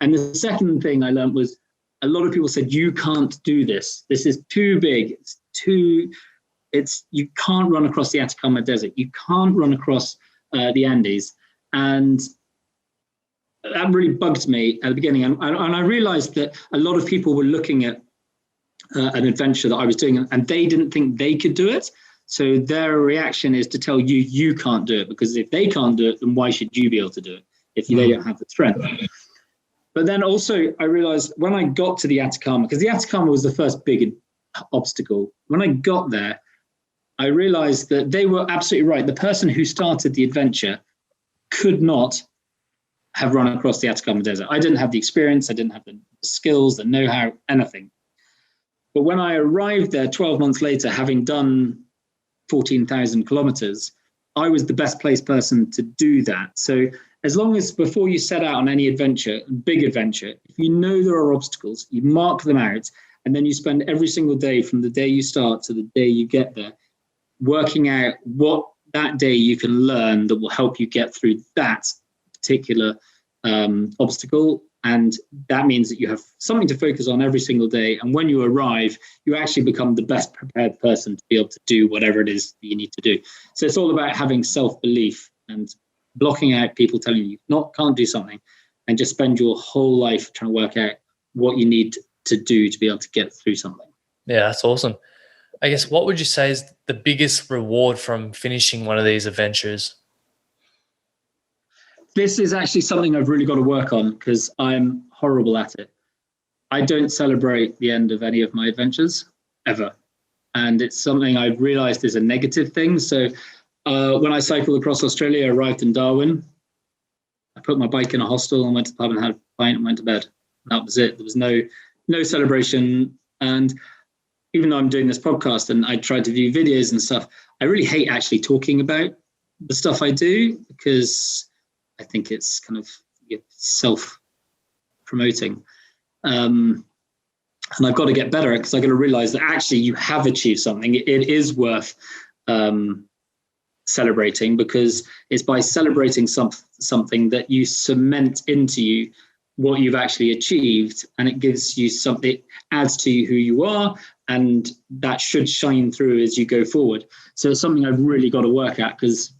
And the second thing I learned was a lot of people said, you can't do this. This is too big. You can't run across the Atacama Desert. You can't run across the Andes. And that really bugged me at the beginning. And I realized that a lot of people were looking at an adventure that I was doing and they didn't think they could do it. So their reaction is to tell you, you can't do it, because if they can't do it, then why should you be able to do it if they don't have the strength? But then also I realized when I got to the Atacama, because the Atacama was the first big obstacle. When I got there, I realized that they were absolutely right. The person who started the adventure could not have run across the Atacama Desert. I didn't have the experience. I didn't have the skills, the know-how, anything. But when I arrived there 12 months later, having done 14,000 kilometers, I was the best placed person to do that. So as long as before you set out on any adventure, big adventure, if you know there are obstacles, you mark them out, and then you spend every single day from the day you start to the day you get there, working out what that day you can learn that will help you get through that particular obstacle. And that means that you have something to focus on every single day. And when you arrive, you actually become the best prepared person to be able to do whatever it is that you need to do. So it's all about having self-belief and blocking out people telling you can't do something, and just spend your whole life trying to work out what you need to do to be able to get through something. Yeah, that's awesome. I guess what would you say is the biggest reward from finishing one of these adventures? This is actually something I've really got to work on, because I'm horrible at it. I don't celebrate the end of any of my adventures, ever. And it's something I've realized is a negative thing. So when I cycled across Australia, I arrived in Darwin. I put my bike in a hostel and went to the pub and had a pint and went to bed. That was it. There was no celebration. And even though I'm doing this podcast and I tried to view videos and stuff, I really hate actually talking about the stuff I do, because I think it's kind of self-promoting. And I've got to get better, because I've got to realize that actually you have achieved something. It is worth celebrating, because it's by celebrating something that you cement into you what you've actually achieved, and it gives you something, adds to who you are, and that should shine through as you go forward. So it's something I've really got to work at, because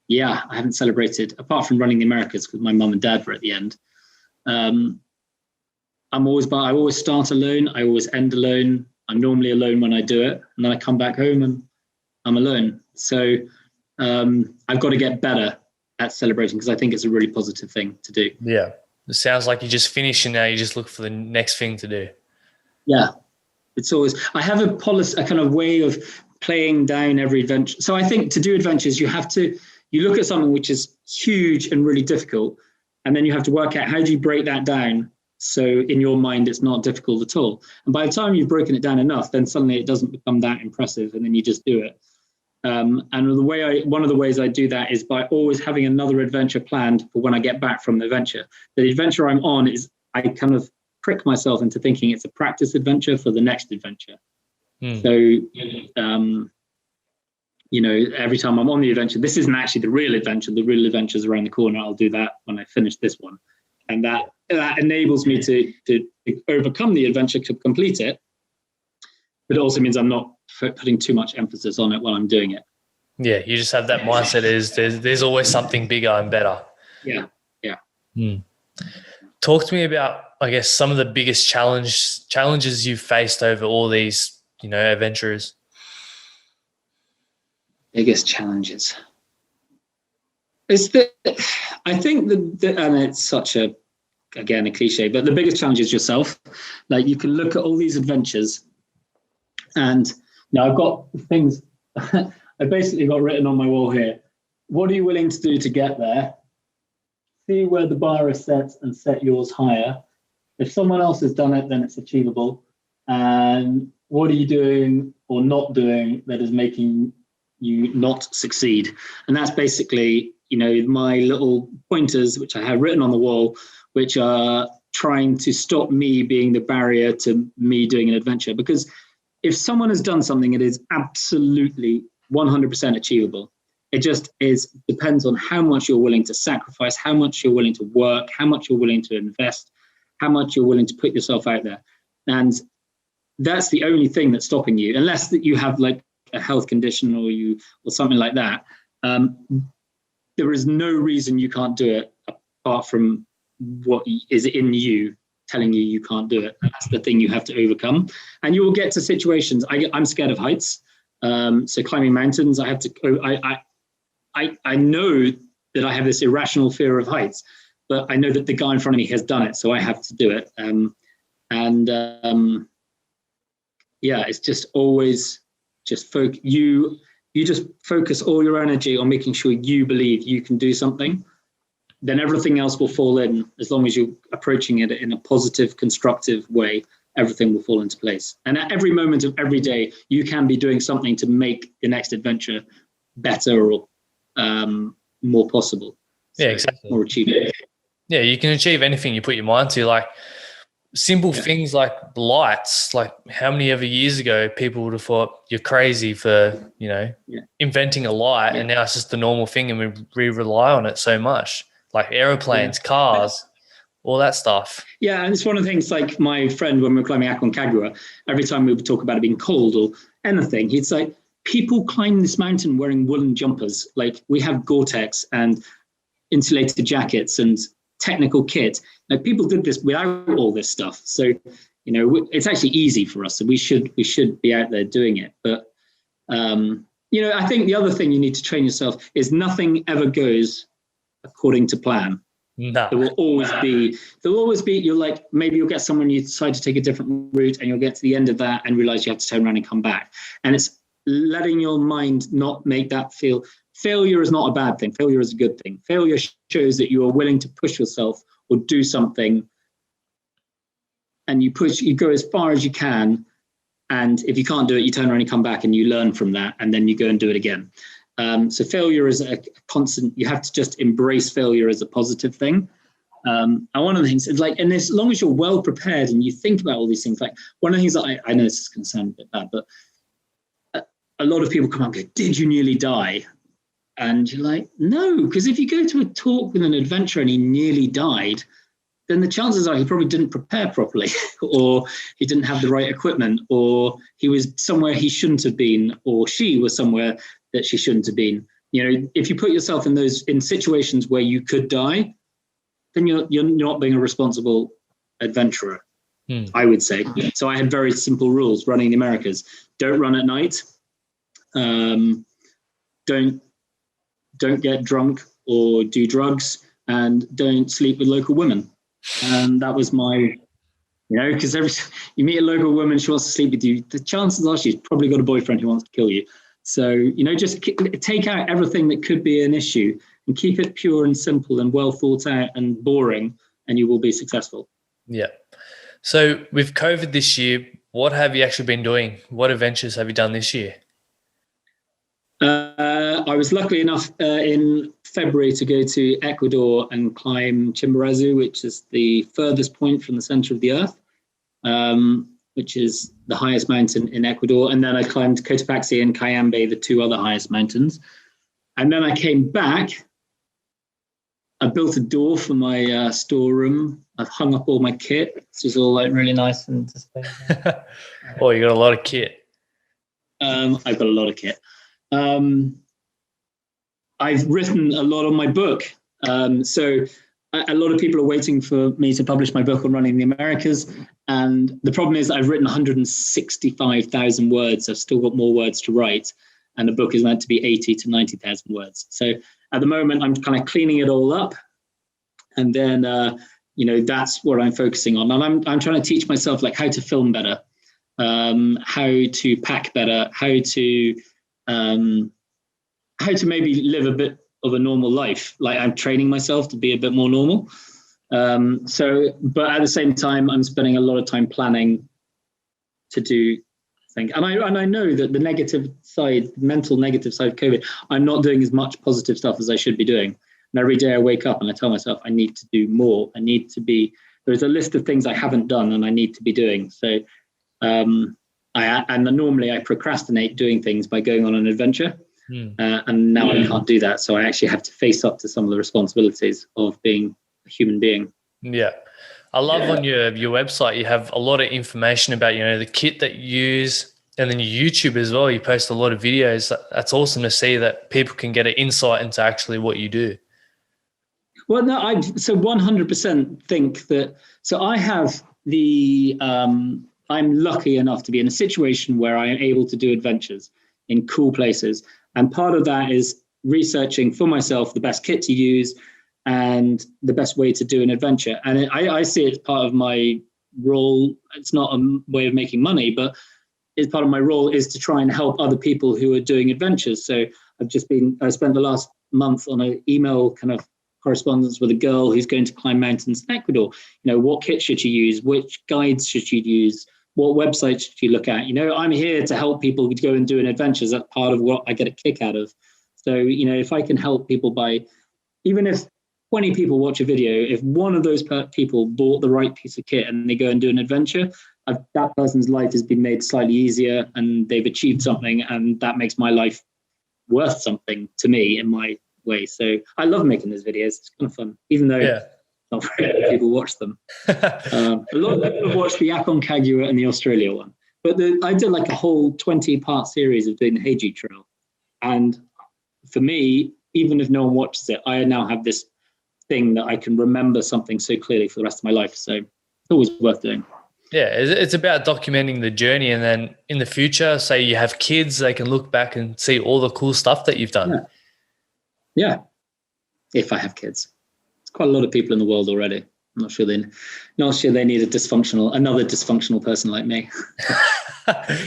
I haven't celebrated, apart from running the Americas, because my mum and dad were at the end. I always start alone. I always end alone. I'm normally alone when I do it, and then I come back home and I'm alone. So I've got to get better at celebrating, because I think it's a really positive thing to do. Yeah. It sounds like you just finish and now you just look for the next thing to do. Yeah. It's always, I have a policy, a kind of way of playing down every adventure. So I think to do adventures, you look at something which is huge and really difficult, and then you have to work out how do you break that down so in your mind it's not difficult at all. And by the time you've broken it down enough, then suddenly it doesn't become that impressive, and then you just do it. And one of the ways I do that is by always having another adventure planned for when I get back from the adventure. The adventure I'm on I kind of trick myself into thinking it's a practice adventure for the next adventure. So, every time I'm on the adventure, this isn't actually the real adventure. The real adventure is around the corner. I'll do that when I finish this one. And that enables me to overcome the adventure, to complete it. But it also means I'm not putting too much emphasis on it while I'm doing it. Yeah, you just have that mindset there's always something bigger and better. Yeah. Talk to me about, I guess, some of the biggest challenges you've faced over all these, adventures. Biggest challenges. I think and it's such a cliche, but the biggest challenge is yourself. Like, you can look at all these adventures, and now I've got things I basically got written on my wall here. What are you willing to do to get there? See where the bar is set and set yours higher. If someone else has done it, then it's achievable. And what are you doing or not doing that is making you not succeed? And that's basically, my little pointers, which I have written on the wall, which are trying to stop me being the barrier to me doing an adventure. Because if someone has done something, it is absolutely 100% achievable. It just depends on how much you're willing to sacrifice, how much you're willing to work, how much you're willing to invest, how much you're willing to put yourself out there. And that's the only thing that's stopping you, unless that you have like a health condition or something like that. There is no reason you can't do it apart from what is in you telling you can't do it. That's the thing you have to overcome. And you will get to situations. I'm scared of heights. So climbing mountains, I know that I have this irrational fear of heights, but I know that the guy in front of me has done it, so I have to do it. It's just always just focus. You just focus all your energy on making sure you believe you can do something. Then everything else will fall in, as long as you're approaching it in a positive, constructive way. Everything will fall into place. And at every moment of every day, you can be doing something to make the next adventure better or more possible. Yeah, exactly. More achievable. Yeah, you can achieve anything you put your mind to. Like simple things like lights. Like, how many ever years ago people would have thought you're crazy for, inventing a light, and now it's just the normal thing, and we rely on it so much. Like aeroplanes, cars, all that stuff. Yeah, and it's one of the things, like my friend, when we were climbing Aconcagua, every time we would talk about it being cold or anything, he'd say, people climb this mountain wearing woolen jumpers. Like, we have Gore-Tex and insulated jackets and technical kit. Like, people did this without all this stuff. So, it's actually easy for us. So we should be out there doing it. But, I think the other thing you need to train yourself is nothing ever goes according to plan. No. There will always be, you're like, maybe you'll get someone, you decide to take a different route, and you'll get to the end of that and realize you have to turn around and come back. And it's letting your mind not make that feel. Failure is not a bad thing. Failure is a good thing. Failure shows that you are willing to push yourself or do something, and you go as far as you can. And if you can't do it, you turn around and come back and you learn from that, and then you go and do it again. So failure is a constant. You have to just embrace failure as a positive thing. And one of the things is like, and as long as you're well prepared and you think about all these things, like one of the things that I know this is going to sound a bit bad, but a lot of people come up and go, "Did you nearly die?" And you're like, no, because if you go to a talk with an adventurer and he nearly died, then the chances are he probably didn't prepare properly, or he didn't have the right equipment, or he was somewhere he shouldn't have been, or she was somewhere that she shouldn't have been. If you put yourself in situations where you could die, then you're not being a responsible adventurer, I would say. So I had very simple rules running the Americas. Don't run at night. Don't get drunk or do drugs, and don't sleep with local women. And that was my, because you meet a local woman, she wants to sleep with you, the chances are she's probably got a boyfriend who wants to kill you. So, just take out everything that could be an issue and keep it pure and simple and well thought out and boring, and you will be successful. Yeah. So with COVID this year, what have you actually been doing? What adventures have you done this year? I was lucky enough in February to go to Ecuador and climb Chimborazo, which is the furthest point from the center of the earth, which is the highest mountain in Ecuador. And then I climbed Cotopaxi and Cayambe, the two other highest mountains. And then I came back. I built a door for my storeroom. I've hung up all my kit. This is all like really nice and displayed. Oh, you got a lot of kit. I've got a lot of kit. I've written a lot on my book. So a lot of people are waiting for me to publish my book on running the Americas. And the problem is I've written 165,000 words. I've still got more words to write. And the book is meant to be 80 to 90,000 words. So at the moment, I'm kind of cleaning it all up. And then, that's what I'm focusing on. And I'm trying to teach myself like how to film better, how to pack better, how to maybe live a bit of a normal life. Like I'm training myself to be a bit more normal. But at the same time, I'm spending a lot of time planning to do things. And I know that the negative side, mental negative side of COVID, I'm not doing as much positive stuff as I should be doing. And every day I wake up and I tell myself I need to do more. There's a list of things I haven't done and I need to be doing. So normally I procrastinate doing things by going on an adventure. And now I can't do that. So I actually have to face up to some of the responsibilities of being a human being. Yeah. I love on your website, you have a lot of information about, the kit that you use, and then your YouTube as well. You post a lot of videos. That's awesome to see that people can get an insight into actually what you do. Well, no, I 100% think that. So I have I'm lucky enough to be in a situation where I am able to do adventures in cool places. And part of that is researching for myself the best kit to use and the best way to do an adventure. And I see it as part of my role. It's not a way of making money, but it's part of my role is to try and help other people who are doing adventures. So I spent the last month on an email kind of correspondence with a girl who's going to climb mountains in Ecuador. What kit should you use? Which guides should you use? What website should you look at? I'm here to help people go and do an adventure. That's part of what I get a kick out of. So, if I can help people even if 20 people watch a video, if one of those people bought the right piece of kit and they go and do an adventure, that person's life has been made slightly easier and they've achieved something, and that makes my life worth something to me in my way. So I love making those videos. It's kind of fun, even though not very many people watch them. A lot of people have watched the Aconcagua and the Australia one, but I did like a whole 20-part series of doing the Heiji Trail. And for me, even if no one watches it, I now have this thing that I can remember something so clearly for the rest of my life. So it's always worth doing. Yeah, it's about documenting the journey, and then in the future, say you have kids, they can look back and see all the cool stuff that you've done. Yeah. If I have kids. It's quite a lot of people in the world already. I'm not sure they need another dysfunctional person like me.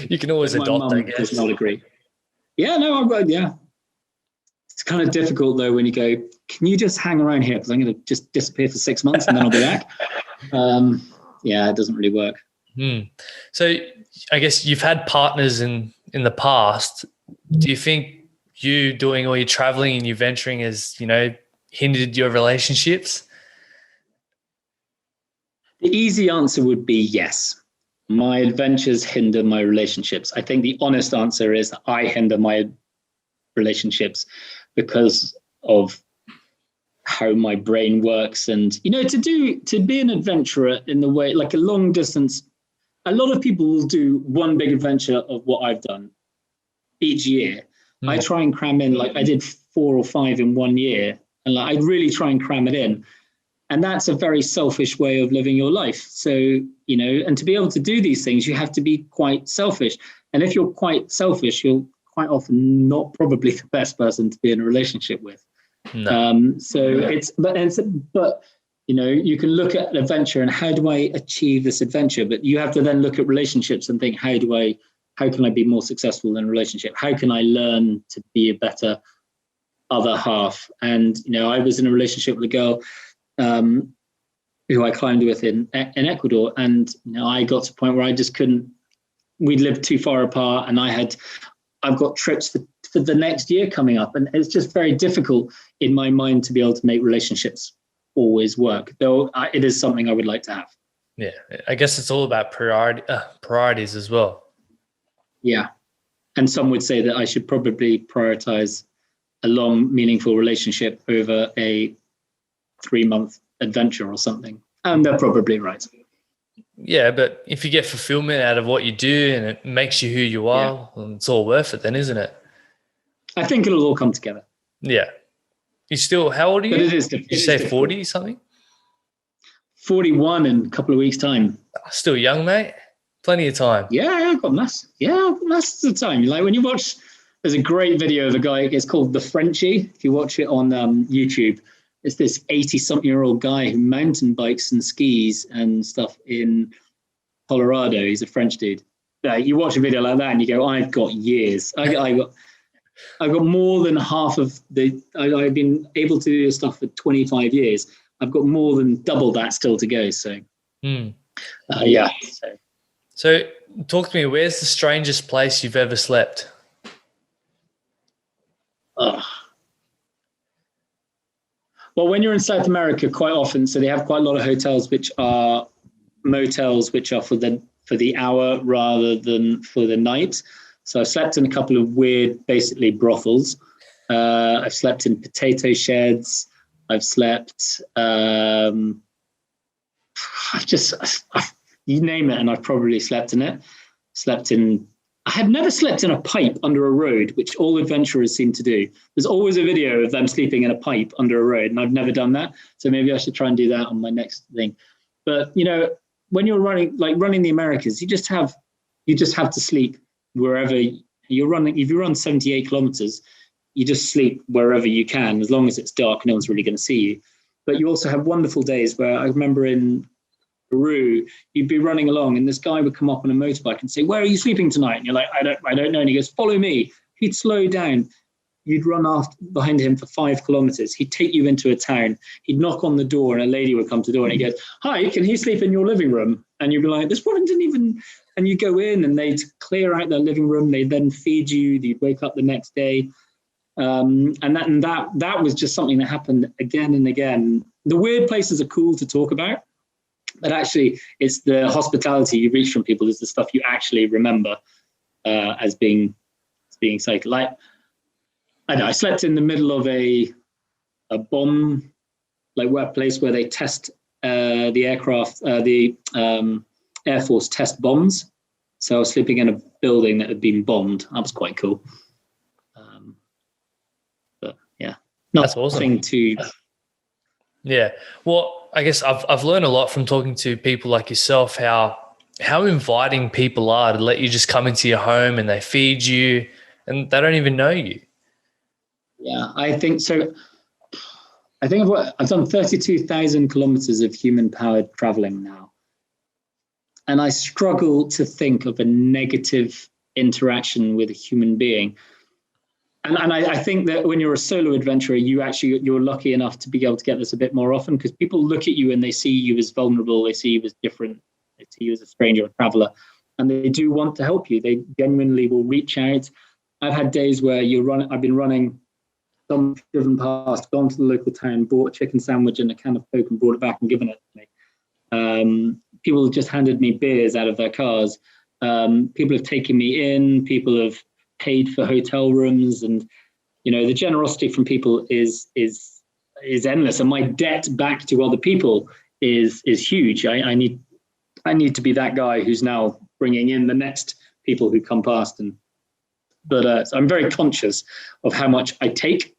You can always adopt, I guess. Does not agree. Yeah, no, yeah. It's kind of difficult though when you go, can you just hang around here because I'm going to just disappear for 6 months and then I'll be back. It doesn't really work. So I guess you've had partners in the past. Do you think you doing all your traveling and your venturing has, hindered your relationships? The easy answer would be yes. My adventures hinder my relationships. I think the honest answer is I hinder my relationships because of how my brain works. And, to be an adventurer in the way, like a long distance, a lot of people will do one big adventure of what I've done each year. I try and cram in, like I did 4 or 5 in 1 year. And I really try and cram it in. And that's a very selfish way of living your life. So, and to be able to do these things, you have to be quite selfish. And if you're quite selfish, you're quite often not probably the best person to be in a relationship with. No. But you can look at an adventure and how do I achieve this adventure? But you have to then look at relationships and think, how can I be more successful in a relationship? How can I learn to be a better other half? And, I was in a relationship with a girl who I climbed with in Ecuador. And, I got to a point where I just couldn't, we lived too far apart and I had I've got trips for the next year coming up, and it's just very difficult in my mind to be able to make relationships always work, though it is something I would like to have. Yeah, I guess it's all about priorities as well. Yeah. And some would say that I should probably prioritize a long, meaningful relationship over a 3-month adventure or something. And they're probably right. Yeah, but if you get fulfillment out of what you do and it makes you who you are, well, it's all worth it then, isn't it? I think it'll all come together. Yeah. You still, how old are you? But it is difficult. Did you say 40 something? 41 in a couple of weeks' time. Still young, mate. Plenty of time. Yeah, I've got masses of time. Like when you watch, there's a great video of a guy, it's called The Frenchie. If you watch it on YouTube, it's this 80-something-year-old guy who mountain bikes and skis and stuff in Colorado. He's a French dude. You watch a video like that and you go, I've got years. I've got more than half of I've been able to do this stuff for 25 years. I've got more than double that still to go. So, yeah. So talk to me, where's the strangest place you've ever slept? Well, when you're in South America, quite often, so they have quite a lot of hotels which are motels, which are for the hour rather than for the night. So I've slept in a couple of weird, basically brothels. I've slept in potato sheds. I've slept, you name it, and I've probably slept in it. I have never slept in a pipe under a road, which all adventurers seem to do. There's always a video of them sleeping in a pipe under a road, and I've never done that. So maybe I should try and do that on my next thing. But, when you're running the Americas, you just have to sleep wherever you're running. If you run 78 kilometers, you just sleep wherever you can, as long as it's dark, no one's really going to see you. But you also have wonderful days where I remember in Peru, you'd be running along and this guy would come up on a motorbike and say, "Where are you sleeping tonight?" And you're like, I don't know. And he goes, "Follow me." He'd slow down. You'd run behind him for 5 kilometers. He'd take you into a town. He'd knock on the door and a lady would come to the door and he'd go, "Hi, can he sleep in your living room?" And you'd be like, "This woman didn't even..." And you go in and they'd clear out their living room. They'd then feed you. You'd wake up the next day. And that was just something that happened again and again. The weird places are cool to talk about, but actually it's the hospitality you reach from people is the stuff you actually remember as being safe. Like, I know I slept in the middle of a bomb, like place where they test the aircraft, the Air Force test bombs. So I was sleeping in a building that had been bombed. That was quite cool. But yeah, that's awesome. Yeah. Well, I guess I've learned a lot from talking to people like yourself, how inviting people are to let you just come into your home and they feed you and they don't even know you. Yeah, I think so. I think I've done 32,000 kilometers of human-powered traveling now. And I struggle to think of a negative interaction with a human being. And I think that when you're a solo adventurer, you're lucky enough to be able to get this a bit more often because people look at you and they see you as vulnerable, they see you as different, they see you as a stranger, a traveler, and they do want to help you. They genuinely will reach out. I've had days where I've been running, driven past, gone to the local town, bought a chicken sandwich and a can of Coke and brought it back and given it to me. People have just handed me beers out of their cars. People have taken me in. People have paid for hotel rooms, and the generosity from people is endless. And my debt back to other people is huge. I need to be that guy who's now bringing in the next people who come past. But so I'm very conscious of how much I take.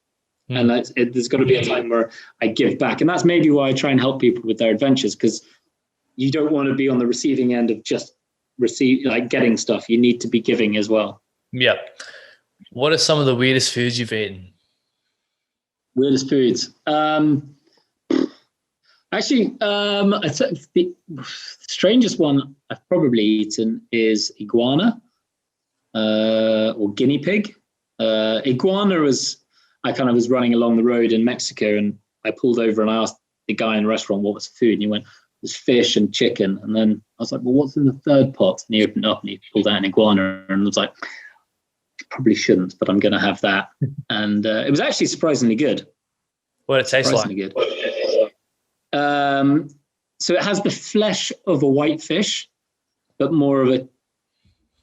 And there's got to be a time where I give back. And that's maybe why I try and help people with their adventures, because you don't want to be on the receiving end of just getting stuff. You need to be giving as well. Yeah. What are some of the weirdest foods you've eaten? Weirdest foods? Actually, the strangest one I've probably eaten is iguana or guinea pig. Iguana I kind of was running along the road in Mexico and I pulled over and I asked the guy in the restaurant what was the food, and he went, "There's fish and chicken." And then I was like, "Well, what's in the third pot?" And he opened it up and he pulled out an iguana, and I was like, probably shouldn't, but I'm going to have that. And it was actually surprisingly good. What did it taste like? Good. So it has the flesh of a whitefish, but more of a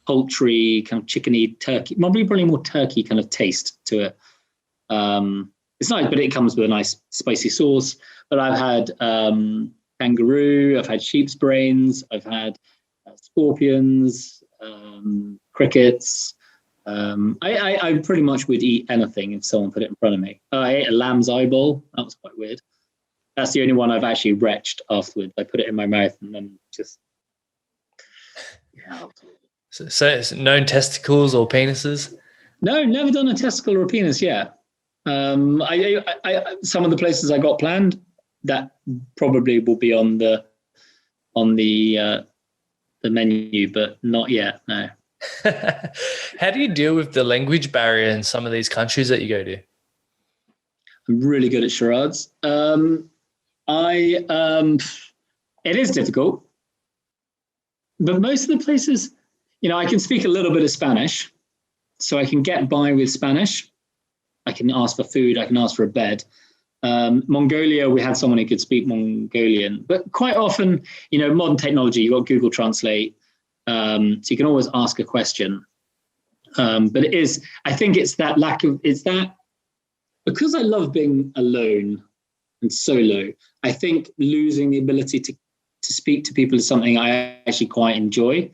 poultry, kind of chickeny, turkey, probably more turkey kind of taste to it. It's nice, but it comes with a nice spicy sauce. But I've had kangaroo, I've had sheep's brains, I've had scorpions, crickets. I pretty much would eat anything if someone put it in front of me. I ate a lamb's eyeball. That was quite weird. That's the only one I've actually retched afterwards. I put it in my mouth and then just... Yeah. So no testicles or penises? No, never done a testicle or a penis yet. I some of the places I got planned, that probably will be on the menu, but not yet. No. How do you deal with the language barrier in some of these countries that you go to? I'm really good at charades. It is difficult, but most of the places, I can speak a little bit of Spanish, so I can get by with Spanish. I can ask for food. I can ask for a bed. Mongolia, we had someone who could speak Mongolian, but quite often, modern technology, you've got Google Translate, so you can always ask a question. But I think it's that because I love being alone and solo, I think losing the ability to speak to people is something I actually quite enjoy.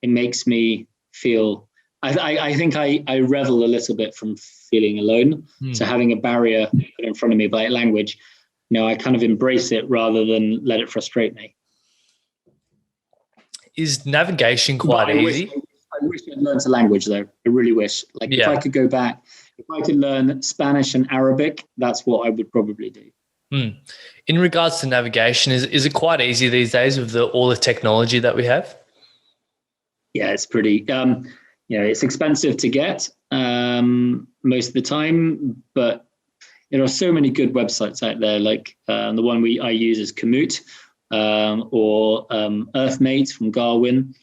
It makes me feel, I think I revel a little bit from feeling alone. So having a barrier put in front of me by language, I kind of embrace it rather than let it frustrate me. Is navigation quite easy? I wish I'd learned a language though. I really wish. If I could go back, if I could learn Spanish and Arabic, that's what I would probably do. In regards to navigation, is it quite easy these days with all the technology that we have? Yeah, it's pretty, it's expensive to get most of the time, but there are so many good websites out there. Like the one I use is Komoot or Earthmate from Garmin.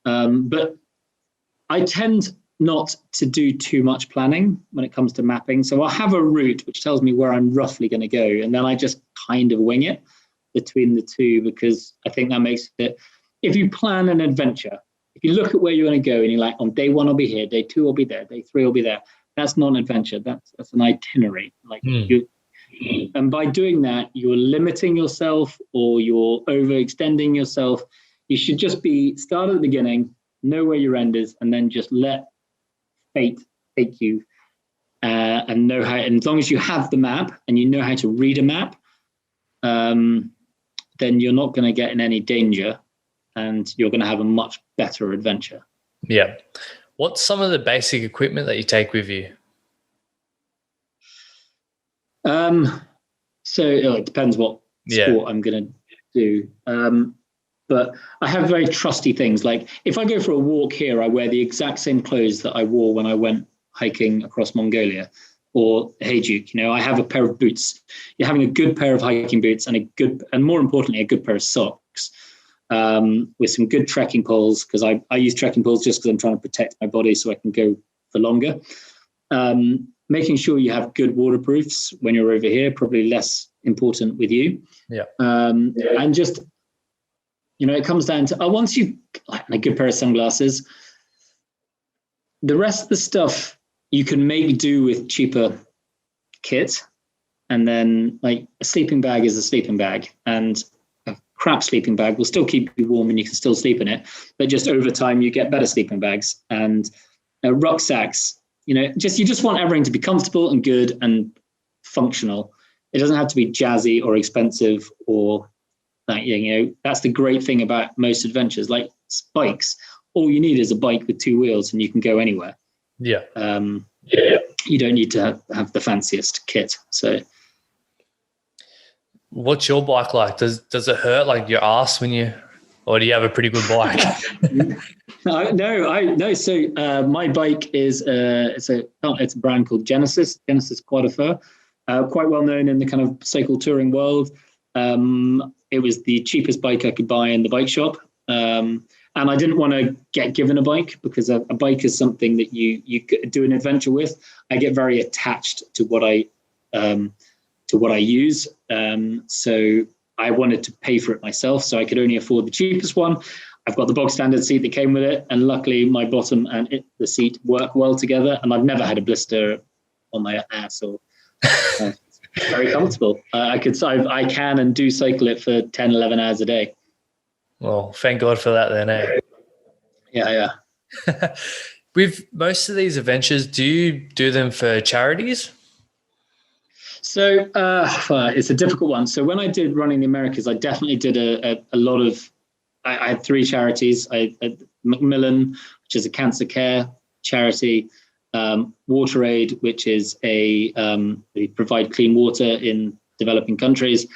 But I tend not to do too much planning when it comes to mapping. So I'll have a route which tells me where I'm roughly going to go, and then I just kind of wing it between the two, because I think that makes it, if you plan an adventure, if you look at where you're going to go and you're like, on day 1 I'll be here, day 2 I'll be there, day 3 I'll be there, that's not an adventure. That's an itinerary. And by doing that, you're limiting yourself or you're overextending yourself. You should just start at the beginning, know where your end is, and then just let fate take you and know how. And as long as you have the map and you know how to read a map, then you're not going to get in any danger, and you're going to have a much better adventure. Yeah. What's some of the basic equipment that you take with you? So it depends what sport I'm going to do. But I have very trusty things. Like if I go for a walk here, I wear the exact same clothes that I wore when I went hiking across Mongolia or Hajduk. I have a pair of boots. You're having a good pair of hiking boots and more importantly, a good pair of socks with some good trekking poles, because I use trekking poles just because I'm trying to protect my body so I can go for longer. Making sure you have good waterproofs when you're over here, probably less important with you. Yeah. And just, it comes down to, once you've got a good pair of sunglasses, the rest of the stuff you can make do with cheaper kit. And then a sleeping bag is a sleeping bag, and a crap sleeping bag will still keep you warm and you can still sleep in it. But just over time, you get better sleeping bags. And rucksacks, you just want everything to be comfortable and good and functional. It doesn't have to be jazzy or expensive or that's the great thing about most adventures. Like bikes, all you need is a bike with 2 wheels and you can go anywhere. Yeah. You don't need to have the fanciest kit. So what's your bike like? Does it hurt like your ass or do you have a pretty good bike? No. So my bike is it's a brand called Genesis Quadrifer, quite well known in the kind of cycle touring world. It was the cheapest bike I could buy in the bike shop, and And I didn't want to get given a bike, because a bike is something that you do an adventure with. I get very attached to what I use. So I wanted to pay for it myself, so I could only afford the cheapest one. I've got the bog standard seat that came with it, and luckily my bottom and the seat work well together, and I've never had a blister on my ass, or it's very comfortable. I can and do cycle it for 10, 11 hours a day. Well, thank God for that then, eh? Yeah. With most of these adventures, do you do them for charities? So it's a difficult one. So when I did Running the Americas, I definitely did a lot of, I had 3 charities. I had Macmillan, which is a cancer care charity, WaterAid, which is they provide clean water in developing countries,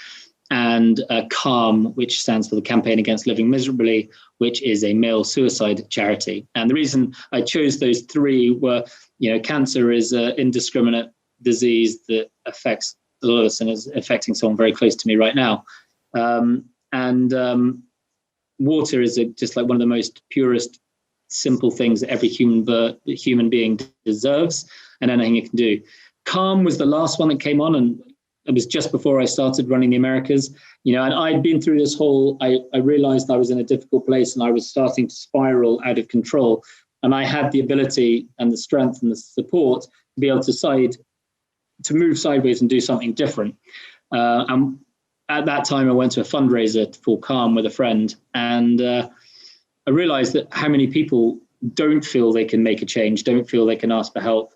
and CALM, which stands for the Campaign Against Living Miserably, which is a male suicide charity. And the reason I chose those 3 were, cancer is an indiscriminate disease that affects a lot of us and is affecting someone very close to me right now. Water is just like one of the most purest, simple things that every human being deserves, and anything it can do. CALM was the last one that came on, and it was just before I started Running the Americas. And I'd been through this I realized I was in a difficult place and I was starting to spiral out of control. And I had the ability and the strength and the support to be able to move sideways and do something different. And at that time, I went to a fundraiser for CALM with a friend, and I realized that how many people don't feel they can make a change, don't feel they can ask for help.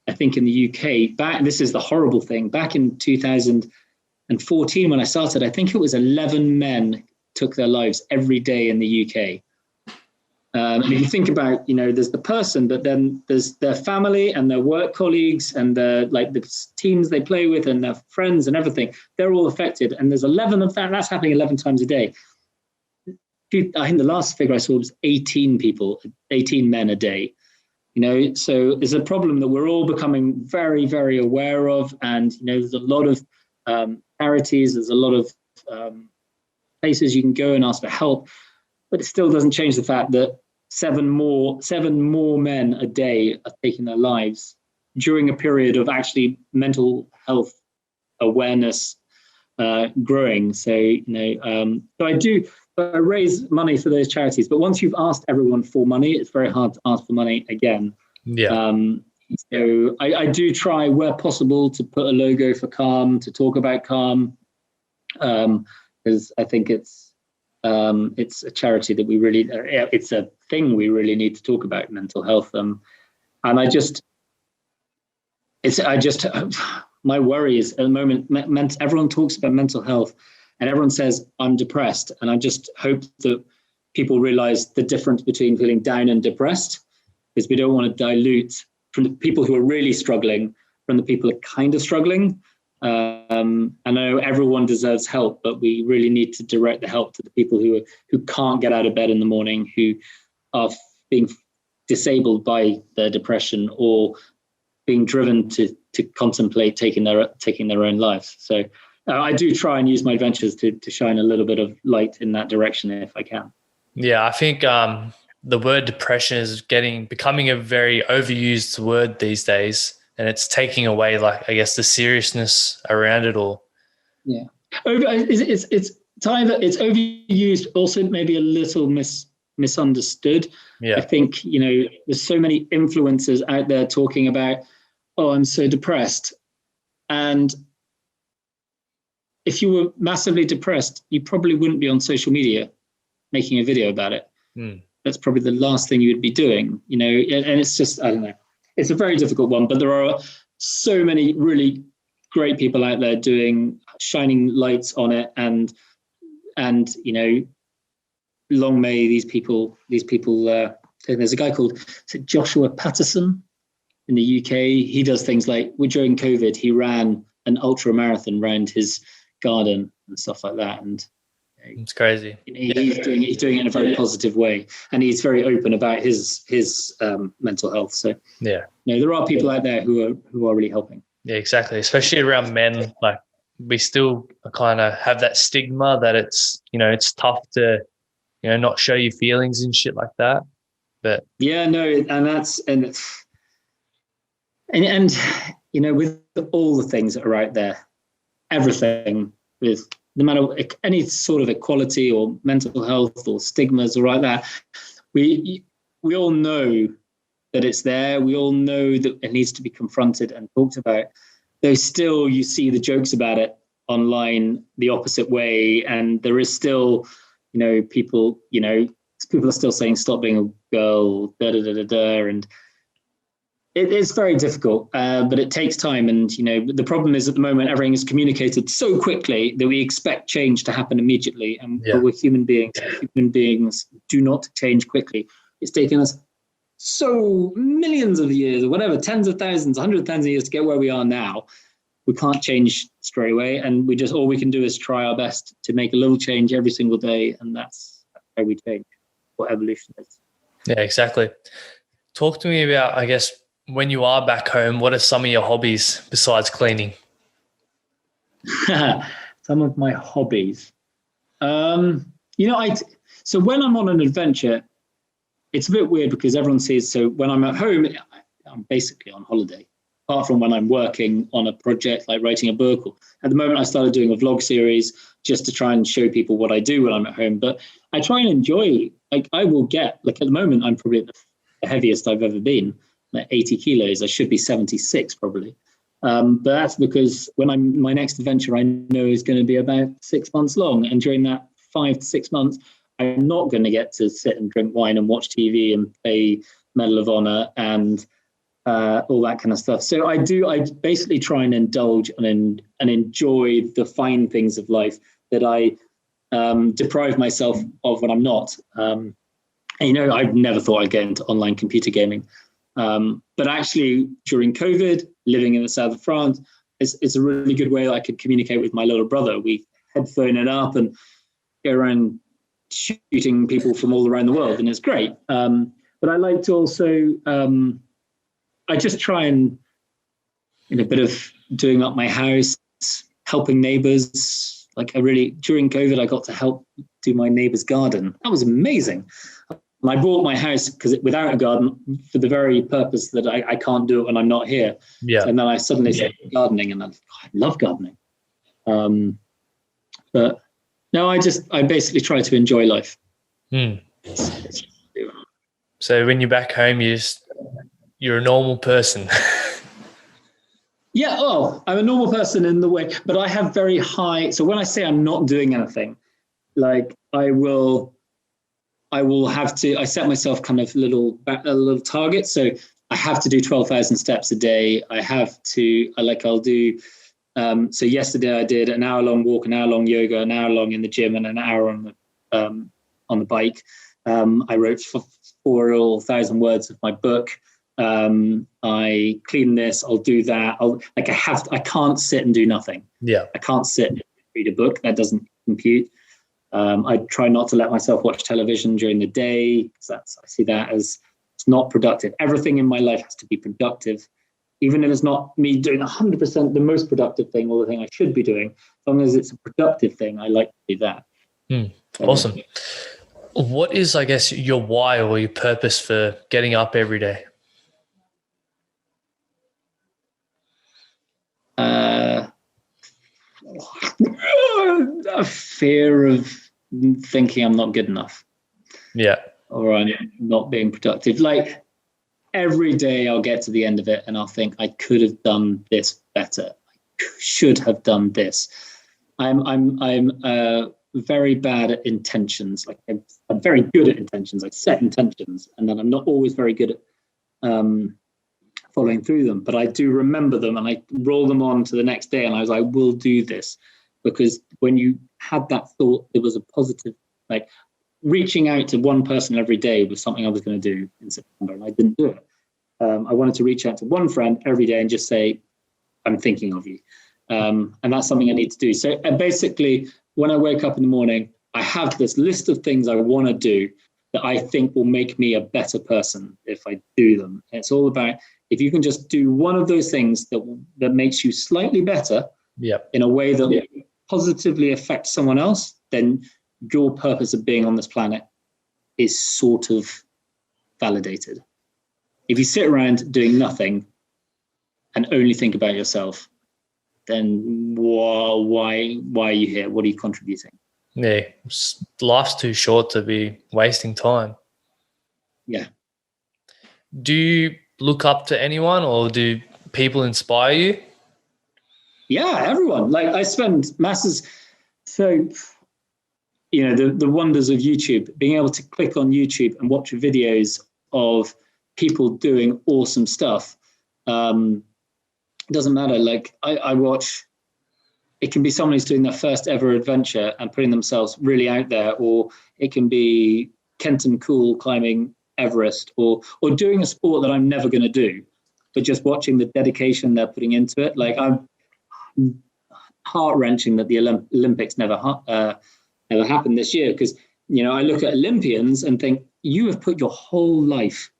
I think in the UK, this is the horrible thing, back in 2014 when I started, I think it was 11 men took their lives every day in the UK. And if you think about, there's the person, but then there's their family and their work colleagues and the teams they play with and their friends and everything. They're all affected. And there's 11 of that. That's happening 11 times a day. I think the last figure I saw was 18 men a day. So it's a problem that we're all becoming very, very aware of. And, there's a lot of charities, there's a lot of places you can go and ask for help. But it still doesn't change the fact that 7 more men a day are taking their lives during a period of actually mental health awareness growing. So, I raise money for those charities. But once you've asked everyone for money, it's very hard to ask for money again. Yeah. So I do try where possible to put a logo for CALM, to talk about CALM, because I think it's a charity that it's a thing we really need to talk about, mental health. And my worry is at the moment, everyone talks about mental health and everyone says I'm depressed. And I just hope that people realize the difference between feeling down and depressed, because we don't want to dilute from the people who are really struggling from the people who are kind of struggling. I know everyone deserves help, but we really need to direct the help to the people who can't get out of bed in the morning, who are being disabled by their depression or being driven to contemplate taking their own lives. So I do try and use my adventures to shine a little bit of light in that direction if I can. Yeah, I think the word depression is becoming a very overused word these days. And it's taking away, the seriousness around it all. Yeah, it's overused, also maybe a little misunderstood. Yeah, I think there's so many influencers out there talking about, oh, I'm so depressed, and if you were massively depressed, you probably wouldn't be on social media making a video about it. That's probably the last thing you would be doing, and it's just, I don't know. It's a very difficult one, but there are so many really great people out there shining lights on it, and long may these people. There's a guy called Joshua Patterson in the UK. He does things like, during COVID, he ran an ultra marathon around his garden and stuff like that, and it's crazy. He's doing it in a very positive way, and he's very open about his mental health. So there are people out there who are really helping. Yeah, exactly. Especially around men, we still kind of have that stigma that it's it's tough to not show your feelings and shit like that. But yeah, no, and that's and with all the things that are out there, everything with no matter any sort of equality or mental health or stigmas or like that, we all know that it's there. We all know that it needs to be confronted and talked about. Though still you see the jokes about it online the opposite way, and there is still, people are still saying stop being a girl, and it is very difficult, but it takes time. And the problem is at the moment everything is communicated so quickly that we expect change to happen immediately, and we're human beings. Human beings do not change quickly. It's taken us so millions of years or whatever, tens of thousands, 100,000 years to get where we are now. We can't change straight away, and all we can do is try our best to make a little change every single day, and that's how we change, what evolution is. Yeah, exactly. Talk to me about, I guess, when you are back home, what are some of your hobbies besides cleaning? Some of my hobbies. So when I'm on an adventure, it's a bit weird because everyone sees, so when I'm at home, I'm basically on holiday, apart from when I'm working on a project like writing a book. Or at the moment, I started doing a vlog series just to try and show people what I do when I'm at home. But I try and enjoy, I will get, at the moment, I'm probably the heaviest I've ever been, at 80 kilos. I should be 76 probably. But that's because my next adventure I know is going to be about 6 months long. And during that 5 to 6 months, I'm not going to get to sit and drink wine and watch TV and play Medal of Honor and all that kind of stuff. So I basically try and indulge and enjoy the fine things of life that I deprive myself of when I'm not. I've never thought I'd get into online computer gaming. But actually, during COVID, living in the south of France, it's a really good way I could communicate with my little brother. We headphone it up and go around shooting people from all around the world, and it's great. But I like to also, I just try and, a bit of doing up my house, helping neighbors. During COVID, I got to help do my neighbor's garden. That was amazing. And I bought my house without a garden for the very purpose that I can't do it when I'm not here. Yeah. And then I suddenly started gardening, and I love gardening. But no, I basically try to enjoy life. So when you're back home, you're a normal person. Yeah, I'm a normal person in the way, but I have very high. So when I say I'm not doing anything, I will have to. I set myself kind of little targets. So I have to do 12,000 steps a day. I have to. I'll do. So yesterday I did an hour-long walk, an hour-long yoga, an hour-long in the gym, and an hour on the bike. I wrote 4,000 words of my book. I clean this. I'll do that. I can't sit and do nothing. Yeah. I can't sit and read a book. That doesn't compute. I try not to let myself watch television during the day, because I see that as it's not productive. Everything in my life has to be productive. Even if it's not me doing 100% the most productive thing or the thing I should be doing, as long as it's a productive thing, I like to do that. Awesome. What is, I guess, your why or your purpose for getting up every day? A fear of thinking I'm not good enough. Yeah. Or I'm not being productive. Every day I'll get to the end of it and I'll think I could have done this better. I should have done this. I'm very bad at intentions. I'm very good at intentions. I set intentions, and then I'm not always very good at following through them. But I do remember them, and I roll them on to the next day, and I was like, I will do this. Because when you had that thought, it was a positive, reaching out to one person every day was something I was going to do in September, and I didn't do it. I wanted to reach out to one friend every day and just say, I'm thinking of you. And that's something I need to do. So basically, when I wake up in the morning, I have this list of things I want to do that I think will make me a better person if I do them. And it's all about, if you can just do one of those things that makes you slightly better in a way that positively affects someone else, then your purpose of being on this planet is sort of validated. If you sit around doing nothing and only think about yourself, then why are you here? What are you contributing? Yeah, life's too short to be wasting time. Yeah. Do you look up to anyone, or do people inspire you? Yeah, everyone. Like, I spend masses. So, the wonders of YouTube, being able to click on YouTube and watch videos of people doing awesome stuff. It doesn't matter. Like, I watch, it can be someone who's doing their first ever adventure and putting themselves really out there, or it can be Kenton Cool climbing Everest, or doing a sport that I'm never going to do, but just watching the dedication they're putting into it. Like, I'm heart-wrenching that the Olympics never happened this year, because I look at Olympians and think, you have put your whole life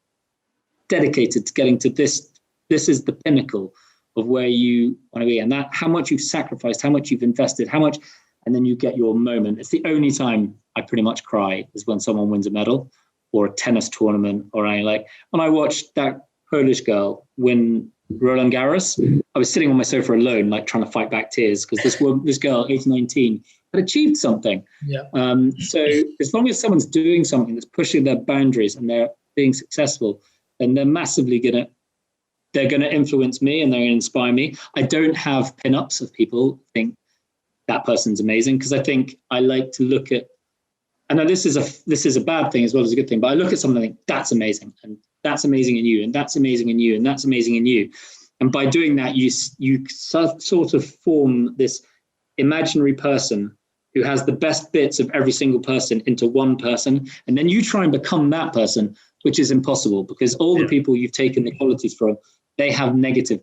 dedicated to getting to this. This is the pinnacle of where you want to be, and that how much you've sacrificed, how much you've invested, how much, and then you get your moment. It's the only time I pretty much cry is when someone wins a medal or a tennis tournament or anything. Like, when I watched that Polish girl win Roland Garros, I was sitting on my sofa alone, like trying to fight back tears, because this girl, age 19, had achieved something. Yeah. So as long as someone's doing something that's pushing their boundaries and they're being successful, then they're massively going to influence me and they're going to inspire me. I don't have pin-ups of people think that person's amazing, because I think I like to look at, I know this is a bad thing as well as a good thing, but I look at something and think, that's amazing, and that's amazing in you, and that's amazing in you, and that's amazing in you. And by doing that, you sort of form this imaginary person who has the best bits of every single person into one person. And then you try and become that person, which is impossible, because all the people you've taken the qualities from, they have negative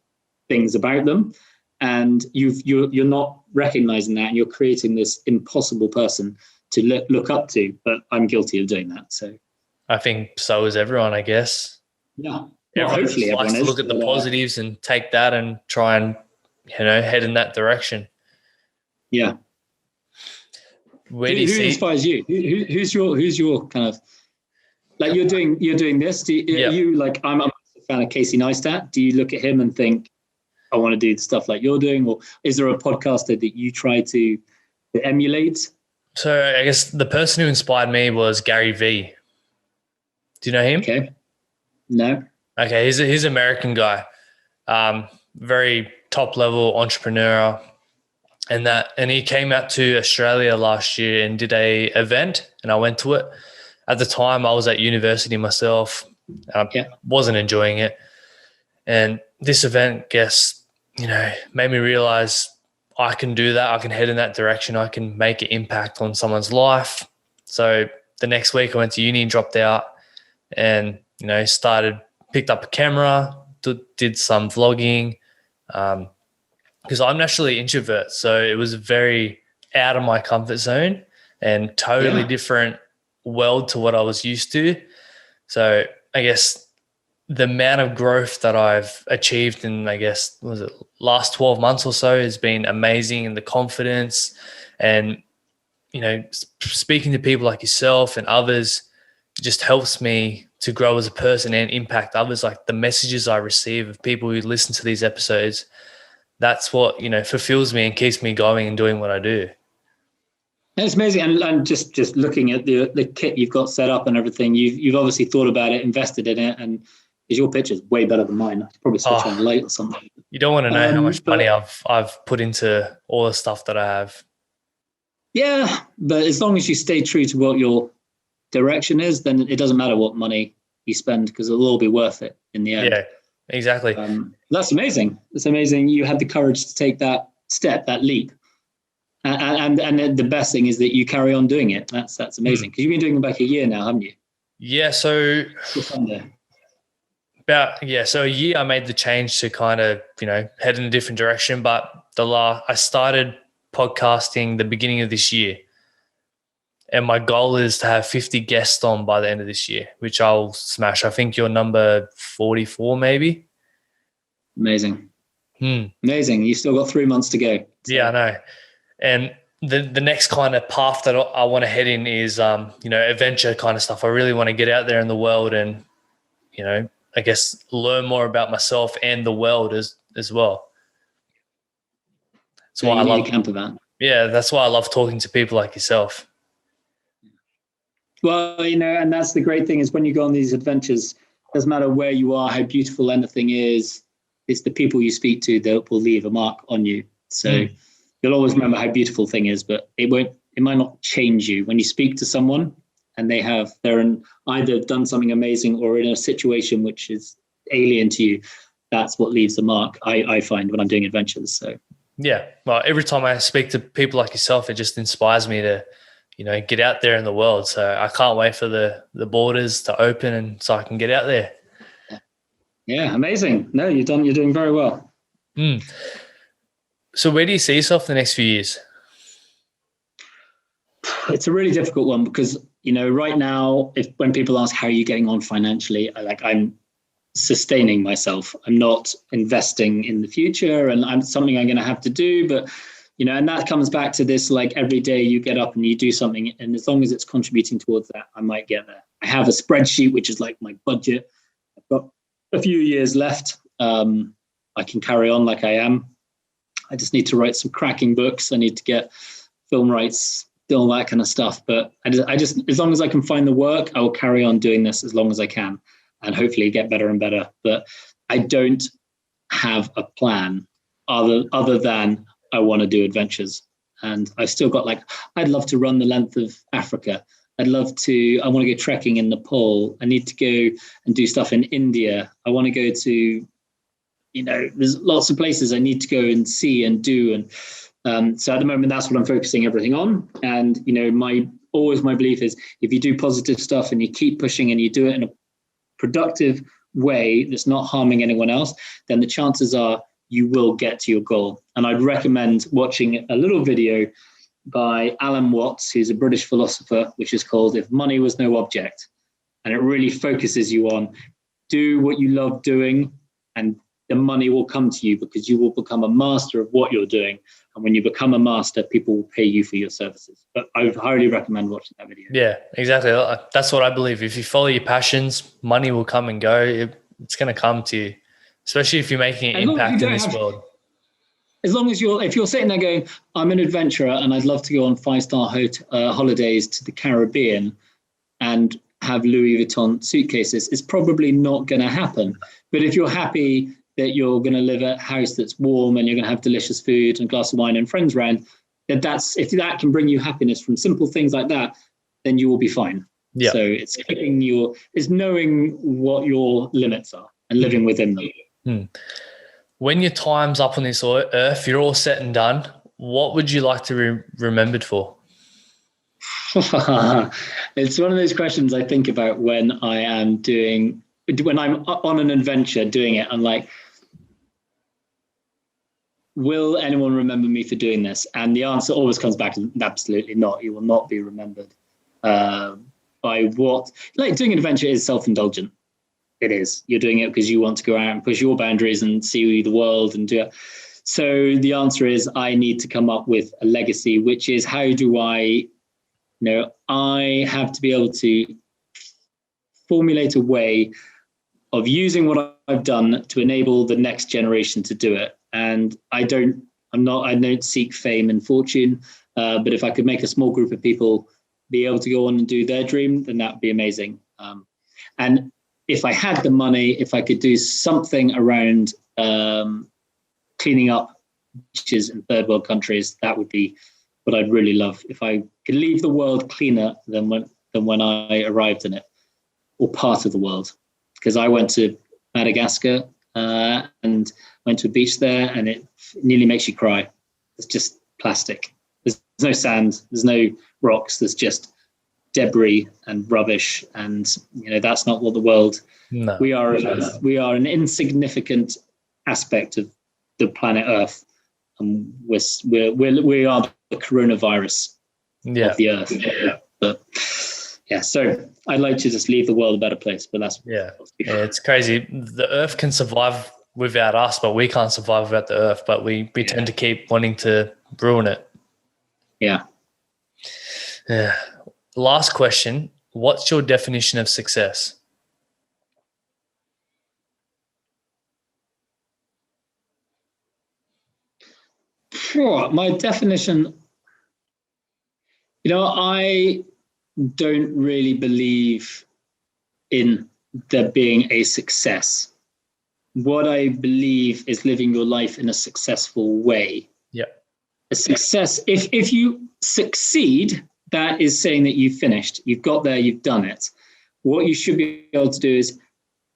things about them. And you're not recognizing that, and you're creating this impossible person to look up to. But I'm guilty of doing that. So I think so is everyone, I guess. Yeah. Well, hopefully everyone likes to look at the positives and take that and try and, head in that direction. Yeah. Who inspires you? Who's your kind of, like, you're doing this? Are you like, I'm a fan of Casey Neistat. Do you look at him and think, I want to do the stuff like you're doing? Or is there a podcaster that you try to emulate? So I guess the person who inspired me was Gary Vee. Do you know him? Okay. No. Okay, he's an American guy, very top level entrepreneur, and he came out to Australia last year and did a event, and I went to it. At the time, I was at university myself. I wasn't enjoying it, and this event, made me realize I can do that. I can head in that direction. I can make an impact on someone's life. So the next week, I went to uni, dropped out, and picked up a camera, did some vlogging, because I'm naturally introvert. So it was very out of my comfort zone and totally different world to what I was used to. So I guess the amount of growth that I've achieved in, last 12 months or so has been amazing, and the confidence and, speaking to people like yourself and others just helps me to grow as a person and impact others. Like, the messages I receive of people who listen to these episodes, that's what, fulfills me and keeps me going and doing what I do. It's amazing. And just looking at the kit you've got set up and everything, you've obviously thought about it, invested in it, and your picture's way better than mine. I could probably switch on light or something. You don't want to know how much money I've put into all the stuff that I have. Yeah, but as long as you stay true to what your direction is, then it doesn't matter what money you spend, because it'll all be worth it in the end. Yeah, exactly. That's amazing. It's amazing you had the courage to take that step, that leap. And the best thing is that you carry on doing it. That's amazing, because you've been doing it back a year now, haven't you? Yeah, so a year I made the change to kind of, head in a different direction. But I started podcasting the beginning of this year. And my goal is to have 50 guests on by the end of this year, which I'll smash. I think you're number 44, maybe. Amazing. Amazing. You still got 3 months to go. So. Yeah, I know. And the next kind of path that I want to head in is, adventure kind of stuff. I really want to get out there in the world and, I guess learn more about myself and the world as well. That's why I love camper van. Yeah, that's why I love talking to people like yourself. Well, and that's the great thing is when you go on these adventures, doesn't matter where you are, how beautiful anything is, it's the people you speak to that will leave a mark on you. So you'll always remember how beautiful thing is, but it might not change you. When you speak to someone and they're either done something amazing or in a situation which is alien to you, that's what leaves a mark, I find, when I'm doing adventures. So yeah, well, every time I speak to people like yourself, it just inspires me to, get out there in the world. So I can't wait for the borders to open and so I can get out there. Yeah, amazing. No, you're doing very well. So where do you see yourself in the next few years? It's a really difficult one because, right now, when people ask how are you getting on financially, I'm sustaining myself. I'm not investing in the future, and something I'm going to have to do. But, and that comes back to this, like every day you get up and you do something, and as long as it's contributing towards that, I might get there. I have a spreadsheet, which is like my budget. I've got a few years left. I can carry on like I am. I just need to write some cracking books. I need to get film rights, all that kind of stuff. But I just, as long as I can find the work, I will carry on doing this as long as I can and hopefully get better and better. But I don't have a plan other than I want to do adventures. And I've still got I'd love to run the length of Africa. I want to go trekking in Nepal. I need to go and do stuff in India. I want to go to, there's lots of places I need to go and see and do. And so at the moment, that's what I'm focusing everything on. And, my belief is if you do positive stuff and you keep pushing and you do it in a productive way that's not harming anyone else, then the chances are you will get to your goal. And I'd recommend watching a little video by Alan Watts, who's a British philosopher, which is called If Money Was No Object. And it really focuses you on do what you love doing, and the money will come to you because you will become a master of what you're doing. And when you become a master, people will pay you for your services. But I would highly recommend watching that video. Yeah, exactly. That's what I believe. If you follow your passions, money will come and go. It's going to come to you, especially if you're making an impact in this world. As long as if you're sitting there going, I'm an adventurer and I'd love to go on 5-star holidays to the Caribbean and have Louis Vuitton suitcases, it's probably not going to happen. But if you're happy that you're going to live at a house that's warm and you're going to have delicious food and a glass of wine and friends around, if that can bring you happiness from simple things like that, then you will be fine. Yeah. So it's knowing what your limits are and living within them. When your time's up on this earth, you're all set and done, what would you like to be remembered for? It's one of those questions I think about when I'm on an adventure doing it. I'm like, will anyone remember me for doing this? And the answer always comes back to absolutely not. You will not be remembered by what. Doing an adventure is self-indulgent. It is. You're doing it because you want to go out and push your boundaries and see the world and do it. So the answer is I need to come up with a legacy, which is how do I have to be able to formulate a way of using what I've done to enable the next generation to do it. And I don't seek fame and fortune, but if I could make a small group of people be able to go on and do their dream, then that would be amazing. And if I had the money, if I could do something around cleaning up beaches in third world countries, that would be what I'd really love. If I could leave the world cleaner than when I arrived in it, or part of the world. Because I went to Madagascar and went to a beach there, and it nearly makes you cry. It's just plastic. There's no sand, there's no rocks, there's just debris and rubbish, and that's not what the world. No. We are an insignificant aspect of the planet Earth, and we are the coronavirus of the Earth. Yeah. But so I'd like to just leave the world a better place. But that's it's crazy. The Earth can survive without us, but we can't survive without the Earth. But we tend to keep wanting to ruin it. Yeah. Yeah. Last question. What's your definition of success? My definition, I don't really believe in there being a success. What I believe is living your life in a successful way. Yeah. A success, if you succeed, that is saying that you've finished, you've got there, you've done it. What you should be able to do is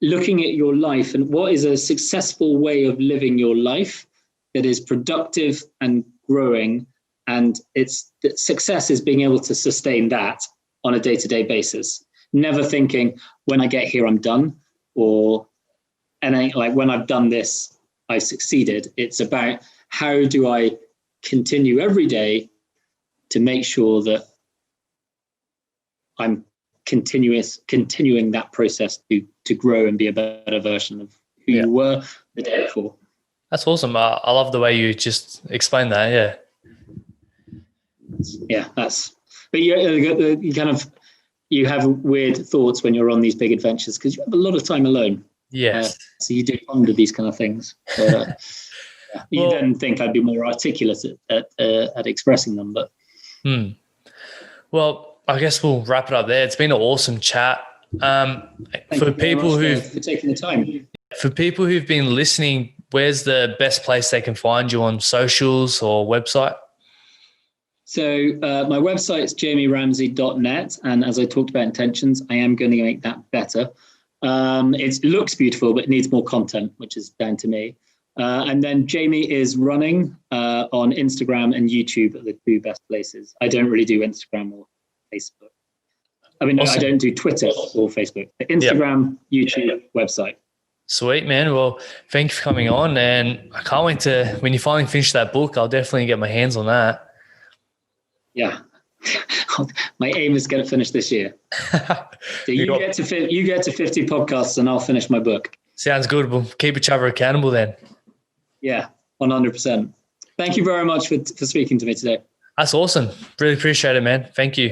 looking at your life and what is a successful way of living your life that is productive and growing. And success is being able to sustain that on a day-to-day basis. Never thinking when I get here, I'm done, and like when I've done this, I've succeeded. It's about how do I continue every day to make sure that I'm continuing that process to grow and be a better version of who you were the day before. That's awesome. I love the way you just explained that. Yeah, but you have weird thoughts when you're on these big adventures because you have a lot of time alone. Yes. So you do ponder these kind of things. But, you then think I'd be more articulate at expressing them. But Well, I guess we'll wrap it up there. It's been an awesome chat. For people for taking the time. For people who've been listening, where's the best place they can find you on socials or website? So my website is jamieramsay.net. And as I talked about intentions, I am going to make that better. It looks beautiful, but it needs more content, which is down to me. And then Jamie is running on Instagram and YouTube are the two best places. I don't really do Instagram or Facebook. I mean, awesome. No, I don't do Twitter or Facebook. Instagram, YouTube, website. Sweet, man. Well, thank you for coming on. And I can't wait to, when you finally finish that book, I'll definitely get my hands on that. Yeah. My aim is to get it finished this year. So you get to 50 podcasts and I'll finish my book. Sounds good. We'll keep each other accountable then. Yeah, 100%. Thank you very much for speaking to me today. That's awesome. Really appreciate it, man. Thank you.